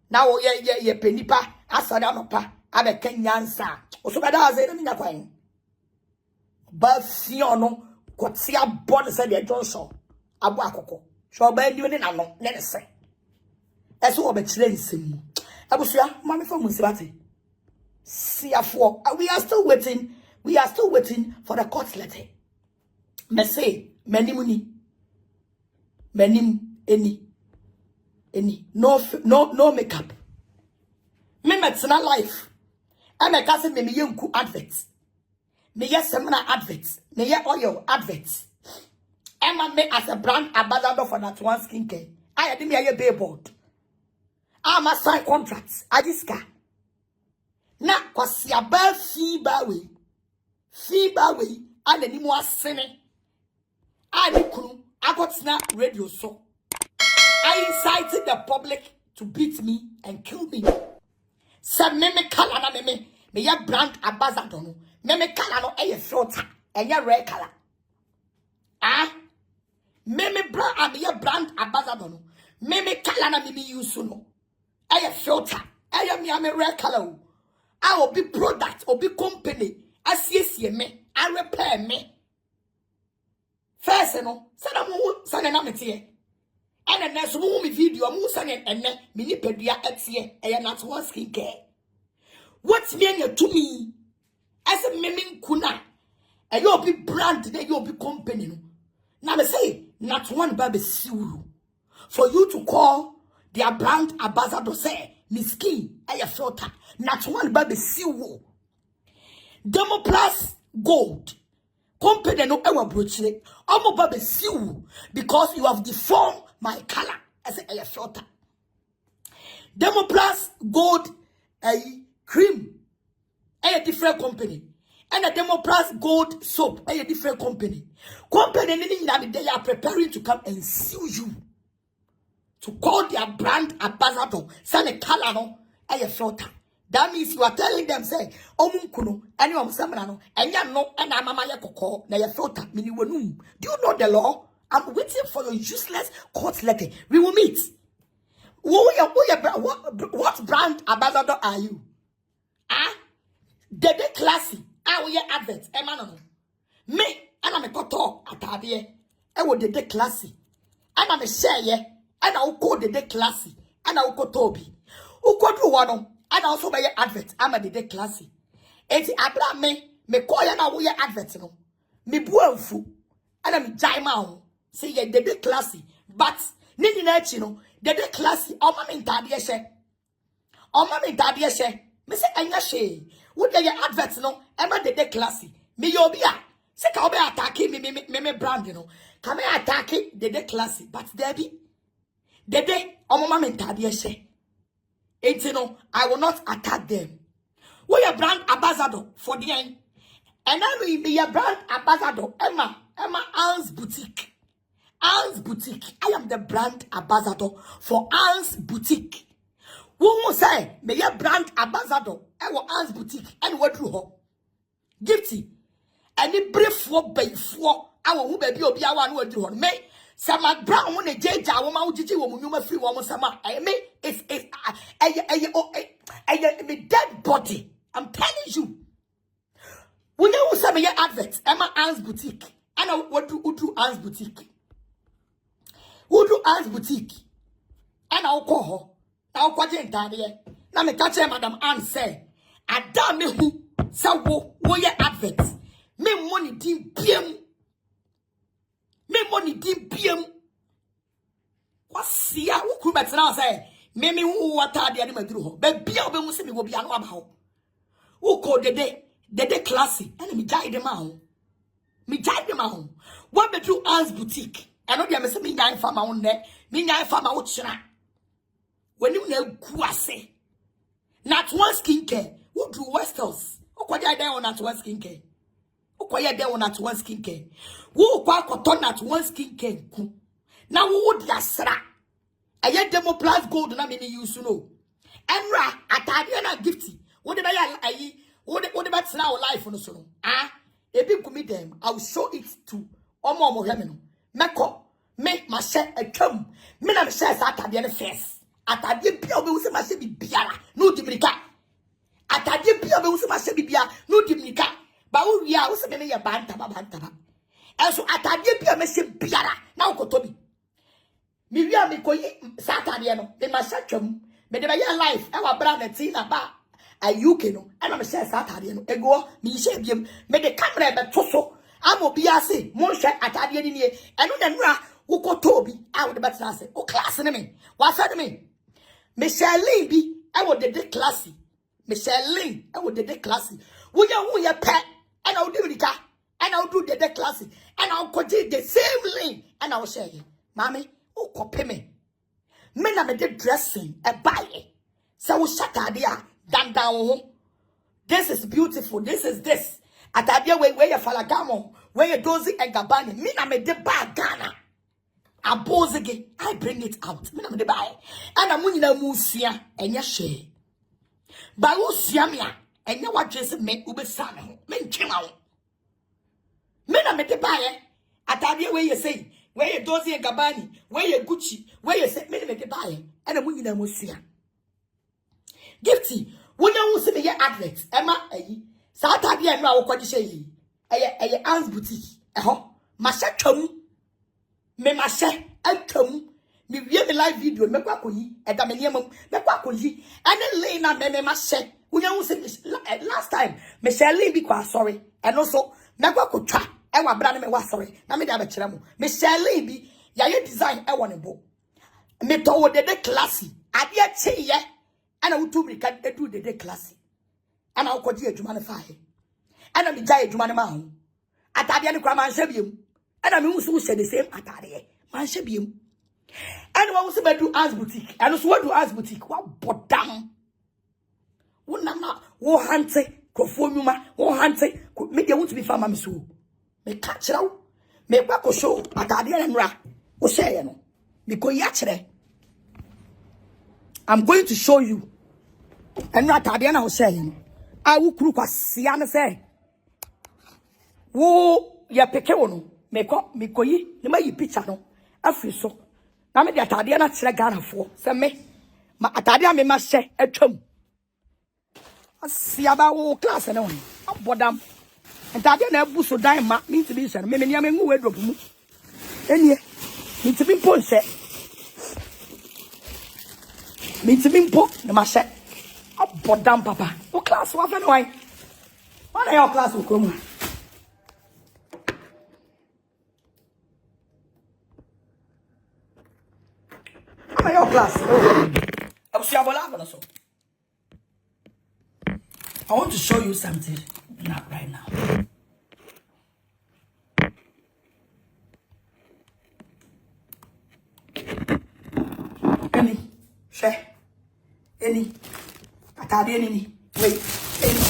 Now ye penipa asada no pa abe kenyansa oso beda aze na minya kwan ba fio no kotia bon se de Johnson abo akoko so ba ndi ne na no ne se eso obe kire nsem abusua ma me fa mu sibate siafo we are still waiting for the court letter me say menimuni menim any no makeup. Me metina life. I me kase me yenku adverts. Me ye seminar adverts. Me ye oil adverts. Emma me as a brand ambassador for that one skincare. I had me a billboard. I'm a sign contracts. I just got. Na kwasi aba fiba we. And any more sinning. I be kunu. I got na radio so. I incited the public to beat me and kill me. Say me color na me ya brand ambassador no. Me color no e filter and ya red color. Me brand ambassador no. Me color na me use no. E filter. Me red color. I will be product or be company. Asiesie me. I repair me. First no. Say na me tie. And the next movie video, I'm saying, and then mini pedia etie, and not one skincare. What's mean to me? As a miming kuna, and you'll be brand, then you'll be company. Now, I say, not one baby suru. For you to call their brand ambassador, say, Miski, a filter, not one baby suru. Demo Plus Gold. Company no ever broach it. I'm baby suru because you have deformed my color as a filter. Demo Plus Gold cream a different company. And a Demo Plus Gold soap a different company. Company they are preparing to come and sue you. To call their brand ambassador, send a color no a filter. That means you are telling them, say, Omunkuno, anyone Samanano, and ya no, and I'm a coco, na filter, meaning do you know the law? I'm waiting for your useless court letter. We will meet. What brand ambassador are you? Dede classy. We are adverts. Emmanuel. Me, and I'm a koto at Avia. I would dede classy. And I'm a share ye. and I'll call the classy, and I'll call Toby. Who could do one, and also by your advert, I'm a the classy. It's Abra me call you now, we are advert, no. Me buonfu, and I'm Jaimao, say ye the classy, but Nini Nachino, the classy, or mammy Tadia or mammy Tadia Missy Angashe, would get your adverts, no, Emma the classy, me yobia. Say can be attacking me brand, you know. Can be attacking the classy, but Debbie, the day on my mentality, say, you know, I will not attack them. We are brand ambassador for the end, and I will be a brand ambassador. Emma Anne's boutique. Anne's boutique. I am the brand ambassador for Anne's boutique. Who will say me a brand ambassador? I will Anne's boutique and what through her Gifty. Any brief for bay for our who baby or be our one do on me. Some brown when a judge, our mouth, you will free woman. Sama, I mean, it's a dead body. I'm telling you. We know some of your adverts, Emma Anne's boutique. And I what do Anne's boutique? Who do Anne's boutique? And I'll call her. Now, what you entire? Now, me catch Madam Anne say, I damn me who, so wo your adverts. Me money dim PM. Me money dim PM. What's here? Who could bet now say? Me who what are the animal through? But be able to me will be an about. Who called the day classy? And me die them out. Me die them out. What be do Anne's boutique? I know they are me nine for my own neck. Me nine for my own china. When you know guase. Not one skincare. Who do Westels? Who could I on not one skincare? Okoye there on at one skincare. Who kwa cotton at one skincare. Now who would yasra? A yet demo plus gold na mini use no. Enra atadiana gifty. What did I what about now life on the solo? Ah, a big commit them. I will show it to Omo Mohameno. Meko, make my share a come. Mina shares atadiana face. Atadi pia be use my sebi biara. No dimika. Atadi pia be use my sebi biara. No dimika. Ba we are also me ya bantaba. And so atadie bia me se biara na ukotobi. Me wi me koyi Saturday no. Me ma satwam. Me de ba ya life e wa bra na ti na ba a UK no. E na me share Saturday no. Ego me share biem. Me de camera be toso. Amo bia se mo share atadie ni nie. Eno na nura ukotobi. I would bet na se. O class na me. Wa said me. Me share link bi e wo de classy. Me share link e wo de classy. Wo ya pet. And I'll do the car, and I'll do the classic, and I'll continue the same lane, and I'll share it. Mommy, oh, copy me. Men are the dressing, a buy it. So we shut out there, down. This is beautiful. This is this. At idea where you falagamo, where you dozy and gabani. Men are the bar Ghana. I pose again. I bring it out. Men are the buy, and I'm winning a musia, and your share. By Usiamia. And you what just make ube sana. Men came out. Men are made the buyer. At idea where you say, where you dozy and gabani, where you Gucci, where you say, men make the buyer, and a winning a musia. Gifty, when you see me your adverts, Emma, Saturday and now what you say, a Anne's boutique, Masha chum, me masha, and chum, me real live video, me quackly, at the minimum, me quackly, and then Lena, me masha. Last time, Michelle Lee be quite sorry, and also Nagua could try. And what brand me was sorry. Now me have a chemo. Michelle Lee be ya design I want a book. Me told the classy. I yet say ye, and I would do me can do the classy. And I'll call you to manify. And I'm tired to manify. At Adian Craman Shabium, and I'm also said the same at Adia, man Shabium. And what was about to Anne's boutique, and also what to Anne's boutique, what but damn. Wunama, wo hante, Kofumuma, wo hante, me de won't be farmer so. Me catch out, me wako show, Atadia and Ra, o say no. Because yachre. I'm going to show you. And Ratadiana was saying, I will crook a siana say. Wo ya pekeono, me ko, me koyi, ne ma yi picture no. Afri so. Na me de Atadiana chre Ghana for, se me. Ma Atadia me ma she, etwam. See about all class and on. Bodam. And Tadiana Busso Dime means to be said. Maybe I'm a new word of me. And ye, it's a big point set. Me to me po, the mashe. Oh, bodam papa. Oh, class, what for why? What are your class will come? What are your class? I want to show you something. Not right now. Any atade any wait any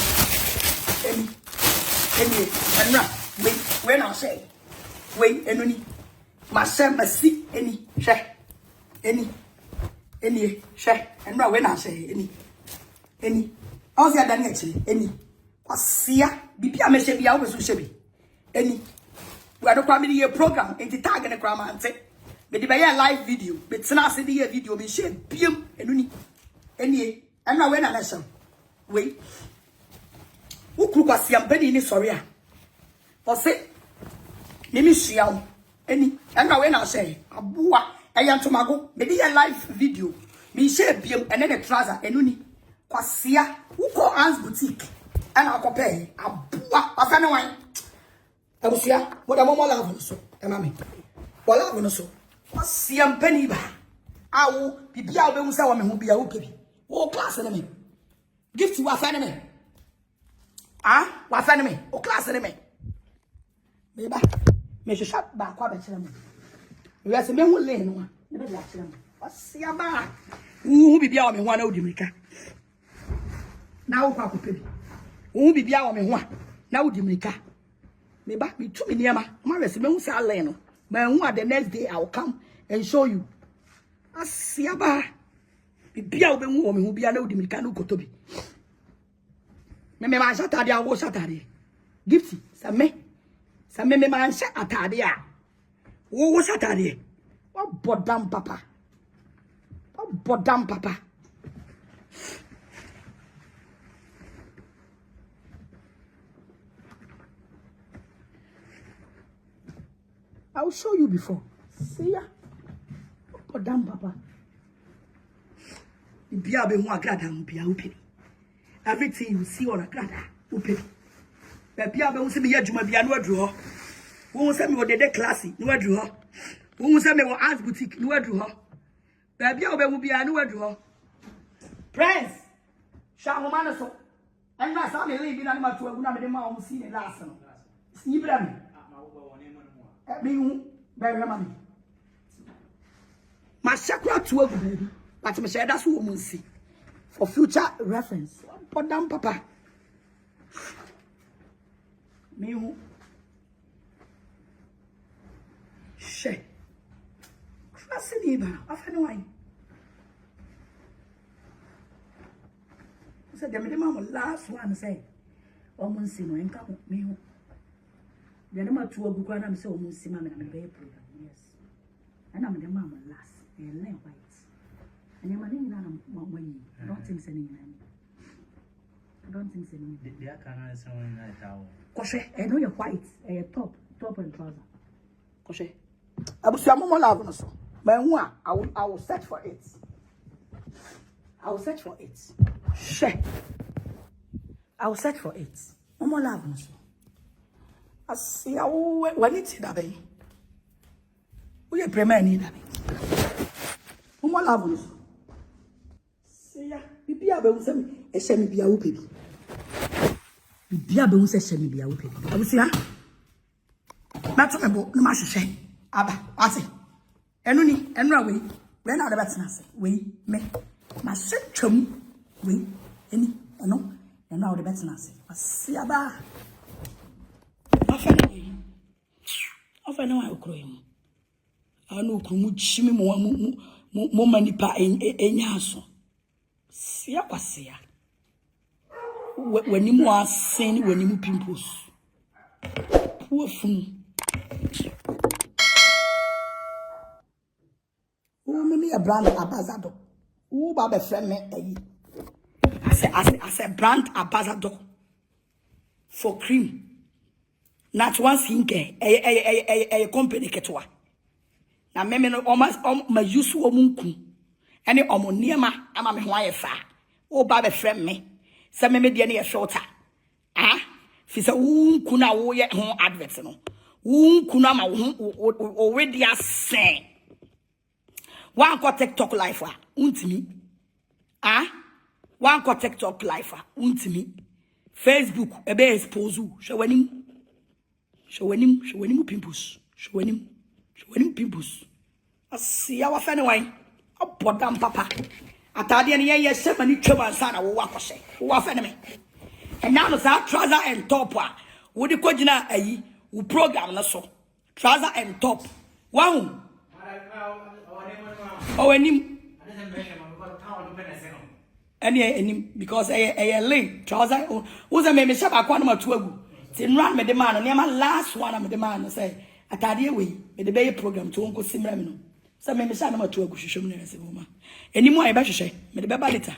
and wait when I say wait any myself see any share any share and when I say any all the other actually any kwasia bibia me she bia wo so shebi any we are coming here program in the tag and the crama ante me di be live video be tena se di video be share biem enuni any and now when I listen wait who cook was young penny in sorry or say name is young any and now when I say abua I am to mago me di live video me share biem and then the trouser enuni kwasia who call Anne's boutique and I'll compare abua afana wine abusia what am more love so mami what love so kwasia penny ba awu bibia be musa wa me hu bia wo pebi o class na me gift wa fa na me wa fa na me o class na me ba me shosha ba kwa ba kire me we se me hu le no a ne be la kire me kwasia ba hu bibia wa me hu na odi mirika na wo kwa ko pebi hu bibia wa me hu na odi mirika me ba me tu me niama ma we se me hu sa le no ma hu the next day I will come and show you asiaba bibia wo be hu wo me hu bia na odi mirika na ukotobi me ma shata dia wo shata dia gifty sa me ma sha atade a wo shata dia wo bodam papa I will show you before. See ya. Bodam papa. Bia be hu Agradaa bia upi. Everything you see on Agradaa upi. Bia be hu se me adwuma bia no adru ho. Wo se me wo dede class no adru ho. Wo se me wo art boutique no adru ho. Bia wo be hu bia no adru ho. Prince. Sha ho man so. Enna sa me le bi na ma to agu na me de ma o si ne last no. Ni bra me. Me hu be mami. Ma shakura to agu baby. But me share that's who we see for future reference. Bodam papa. Me who she class neighbor after why so the mama last one say omun see no enka me who the na to agu kwa na me say omun see ma me na me be program yes and am the mama last and then white. I don't think so. I don't think so. They are kind of someone like that. Koshe, I know you're white. Top and trouser. Koshe. I will see a moment love so. I will search for it. I will search for it. She. I will search for it. Mama love so. I see. I will when it's that way. We are premier need that. Mama love so. Ya bibia be unse e hye me bia wo pebi bibia be unse hye me bia wo pebi abusia na to me bo na ma hye aba ase enu ni enu awe we na de betena se we me ma hye twam we eni eno awe de betena se asia ba afa na wa okro yim anu okru chimi mo manipa enya aso sia kwasia wanimu asen wanimu pimples puafun o me a brand ambassador o ba be friend me ayi ase brand ambassador for cream not once inke a company ketwa na me no almost ma use wo munku Any omoniema, ama me why fa. Oh, Baba friend me. Some me dear shorter. Ah, Fisa kuna wo ye hon adverts no. Kuna ma already a saying. One ko TikTok life wa untimi. Ah, one ko TikTok life wa untimi. Facebook ebe expose you. Show him pimples. Show him pimples. I see our friend wine. A podam papa. Atade ne ye semani twema sana wo wakose. Wo friend me. And now the trouser and top wa. Wo de kogina ayi. We program na so trouser and top wow oh enim enim because a link trouser who's a me shop akwa na matu agu tin run me the man no my last one me the man say atade we me the be program to onko simra me no say me shop na matu agu hwehwem na se boma enim a e be hwehwe me the be ba later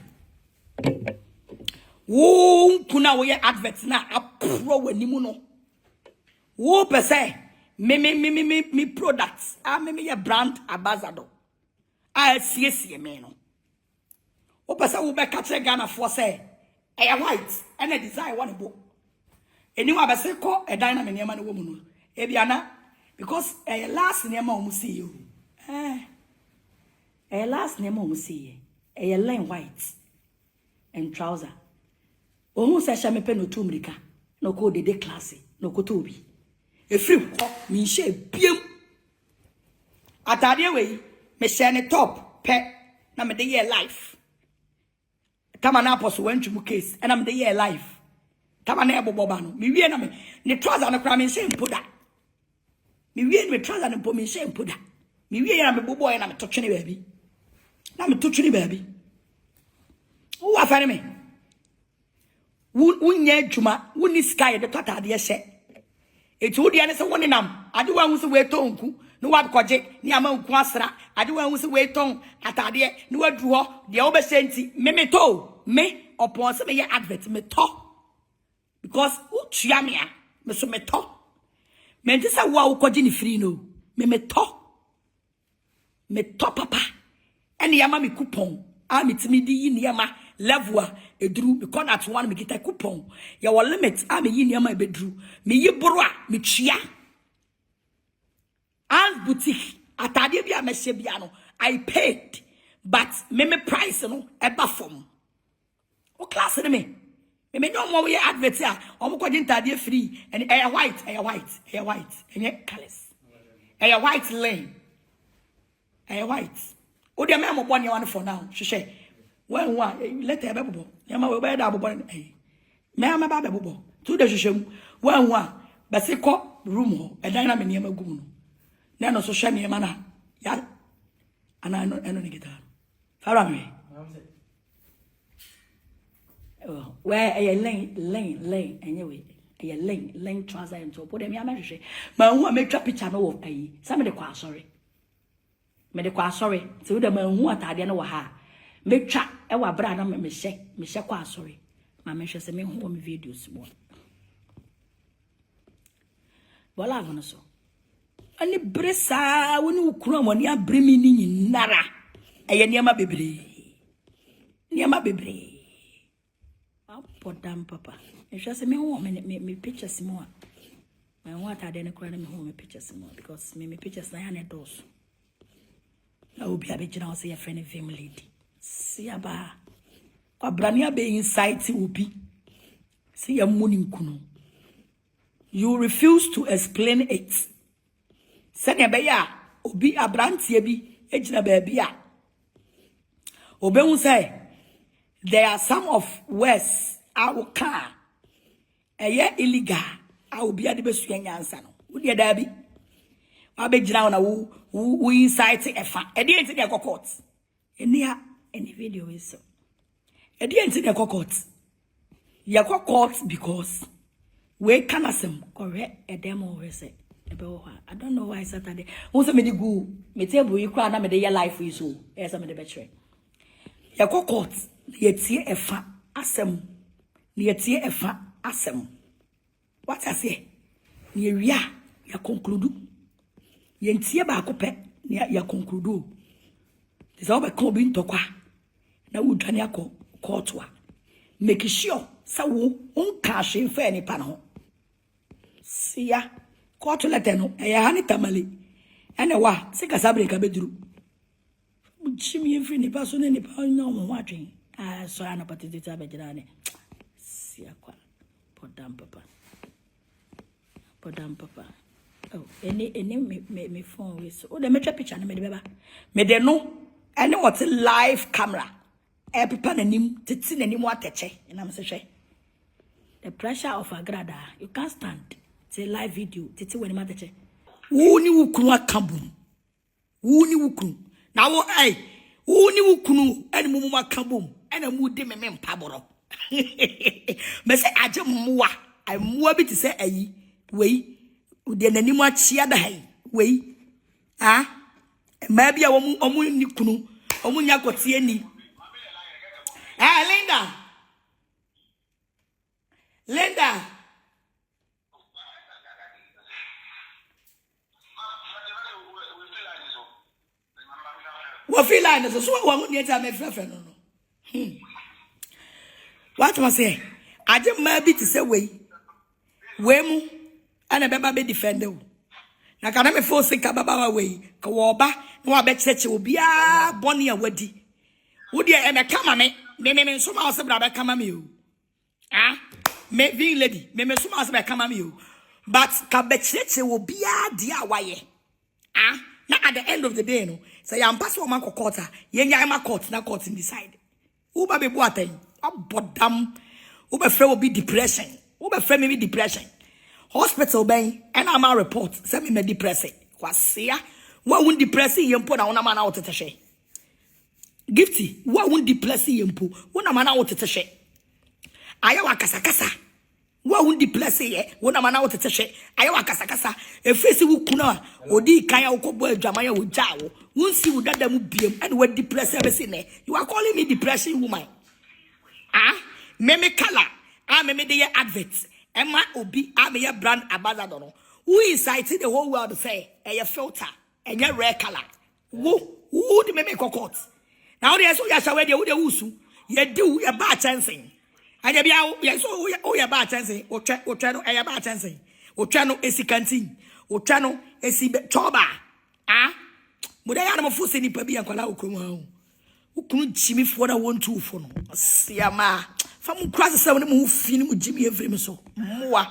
wo kuna wo ye advert na apro wanimu no wo per se me products me your brand ambassador see me no wo per se wo be catch Ghana for say e white and a design one bo anyone be say ko e dynamic niam na wo mu no e bia na because e last niam o mu see you e last niam o mu see e line white and trouser o mu se sha me pe no tu mrika no ko de classy no ko to bi efrim mi she biem atade we me share ne top pe na me de year life tama na apostle wantwu case na me de year life tama na eboboba no me wie na me ne trouser no kra me she mpoda me wie me trouser no me she mpoda me wie na me bobo na me to twene baabi na me to twene baabi wo afane me wunya adwuma wuni sky de totade ye she eti wo de ne se woni nam ade wa hu se we tonku ne wa koje ni ama nku asra ade wa hu se we ton atade ne wa dru ho de wo be senti me to me upon se me ye advert me to because wo tua me a me so me to me nti se wo koje ni free no me to papa ene yama me coupon a metimi di yi ne yama level edru because at one me get a coupon ya wo limit a me yi ne yama bedru me yi boro a me tua and boutique atade bia me hye bia no I paid but me price no eba from o class ne me no mo we advert a o mo kwaje ntade free and air white and colors air white lane air white o de me mo bone one for now hwehwe when one let e bebo yama we be da bobo eh me ama ba bebo tu de hwehwem when one be se ko room ho e dan na me ne ma gum no na no so hwe ne ma na ya ana no eno ne guitar fara me where a lane anyway a lane trouser and top put them ya ma hwehwe ma hu me twa picture no wo ayi sa me de kwa sorry me de kwa sorry ti wo de ma hu atade no wo ha me twa e wa bra na me hye kwa sorry ma me hwe se me hu me videos mo wala vono so ani bresa woni ukuru amoni abremi ni nyinara eye niam bebre apodam papa me hwe se me hu me pictures mo a my what are ne kura na me hu me pictures mo because me pictures na ya ne dos na obi abegina o se ya friend fame lady si aba kwa brani abe insight obi si ya muni nkuno you refuse to explain it sene be ya obi abrantie bi ejina ba bia obehun say there are some of words our car eye illegal a obi ade besu nyansa no wo de da bi abegina na wo insight efa e de enti de court enia any video is so e de enti de court ya court because we can asem correct e demo we say I don't know why Saturday. Who's me the go? Me table you cry na me the your life is so. Yes, me the betray. Ya ko court. Ye tie efa asem. Ye tie efa asem. What I say? Ye wia ya conclude. Ye tie ba ko pe ya conclude. This all be come in tokwa. Na wo dwane akọ court wa. Make sure sa wo on cash in fair ni pa no. Sia court letter no e ya hani tamale. Ene wa se kasa break abeduru. Jimmy every ni pa so ne ni pa nya mo wadwen. Ah so ana patiti abegyina ne. Sia kwa. Podam papa. Oh, any me phone with. Oh, the metro picture na me de beba. Me de no. Any what live camera. People nanim titi nanim wateche. And I'm saying the pressure of Agradaa, you can't stand. It's a live video. Titi when wateche. Wuni wukunu akambum. Wuni wukunu. Na wo wuni wukunu eni mumu akambum. Ena mu de me mpaboro. Me say aje muwa. Ai muwa bi ti say ayi. Wei. Ude nanim achia da hai. Wei. Ah? Maybe a woman ni kunu. Omu nya kotie ni. Linda. What feel like so what need to make friend no. What must say? I just maybe to say we mu ana beba be defend o. Na kana me force ka baba we ka wo ba na wa be cheche obi a boni a wadi. Wo de e me kama me so ma se bra be kama me o. Ah? Me being lady, me so ma se be kama me o. But ka be cheche obi a dia waye. Ah? Na at the end of the day no, say am pass woman ko court ye nya ma court na court decide. Wo ba be bo atan, abodam. Wo be frɛ obi depression. Wo be frɛ me depression. Hospital ben and I'm a report send me depressing. Kwasia what won't depressing yempo na una mana otete Gifty what won't depressing yempo una mana otete ayawa kasakasa what won't depressing ye una mana otete ayawa kasakasa e face wu kuna odi kan ya ukobọ adwama ya ojawo won si wu dada mu biem and what depressing be say you are calling me depressing woman ah meme color ah meme dey adverts Emma Obi, I'm a brand ambassador. Who incited the whole world to say, a filter, and your rare color. Who the make court? Now there's so shall wear the usu. You do a bad chancing. And you be out, so your bad chancing, or channel a bad chancing, or channel a canteen, or channel a choba. Ah? Would I animal for any baby and call out? Who couldn't Gyimifoɔ that want to for no? Siama. From cross the move film with Jimmy every so.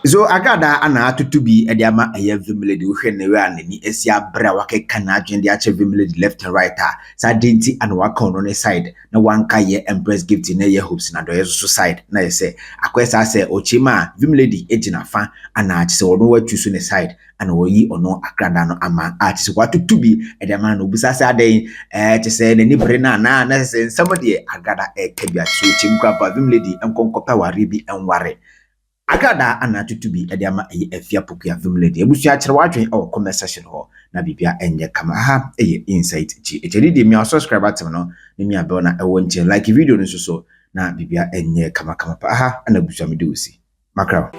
So Agradaa ana atutubi ediama eye vimledi uhwe newe anani esia bra wake kanadwen de ache vimledi left and right sa denti ana waka on ne side na wanka ye Empress Gifty na ye Hopeson na do so side na ye say akwesa say ochima vimledi ejina fa ana ache se ono watu ne side ana oyi ono Agradaa no ama ache se watutubi ediama no busa say aden che say nani bre na say somebody Agradaa kebia so chimkwa ba vimledi enkonkopa waribi enware Agradaa ana tutubi ediama Afia Pokua vimledi ebusua kire wadwen o comment section ho na bibia enye kama ha insight chi echedi de mi subscribe atem no mi abel na ewo nche like video no so na bibia enye kama pa ha ana busua me de osi makra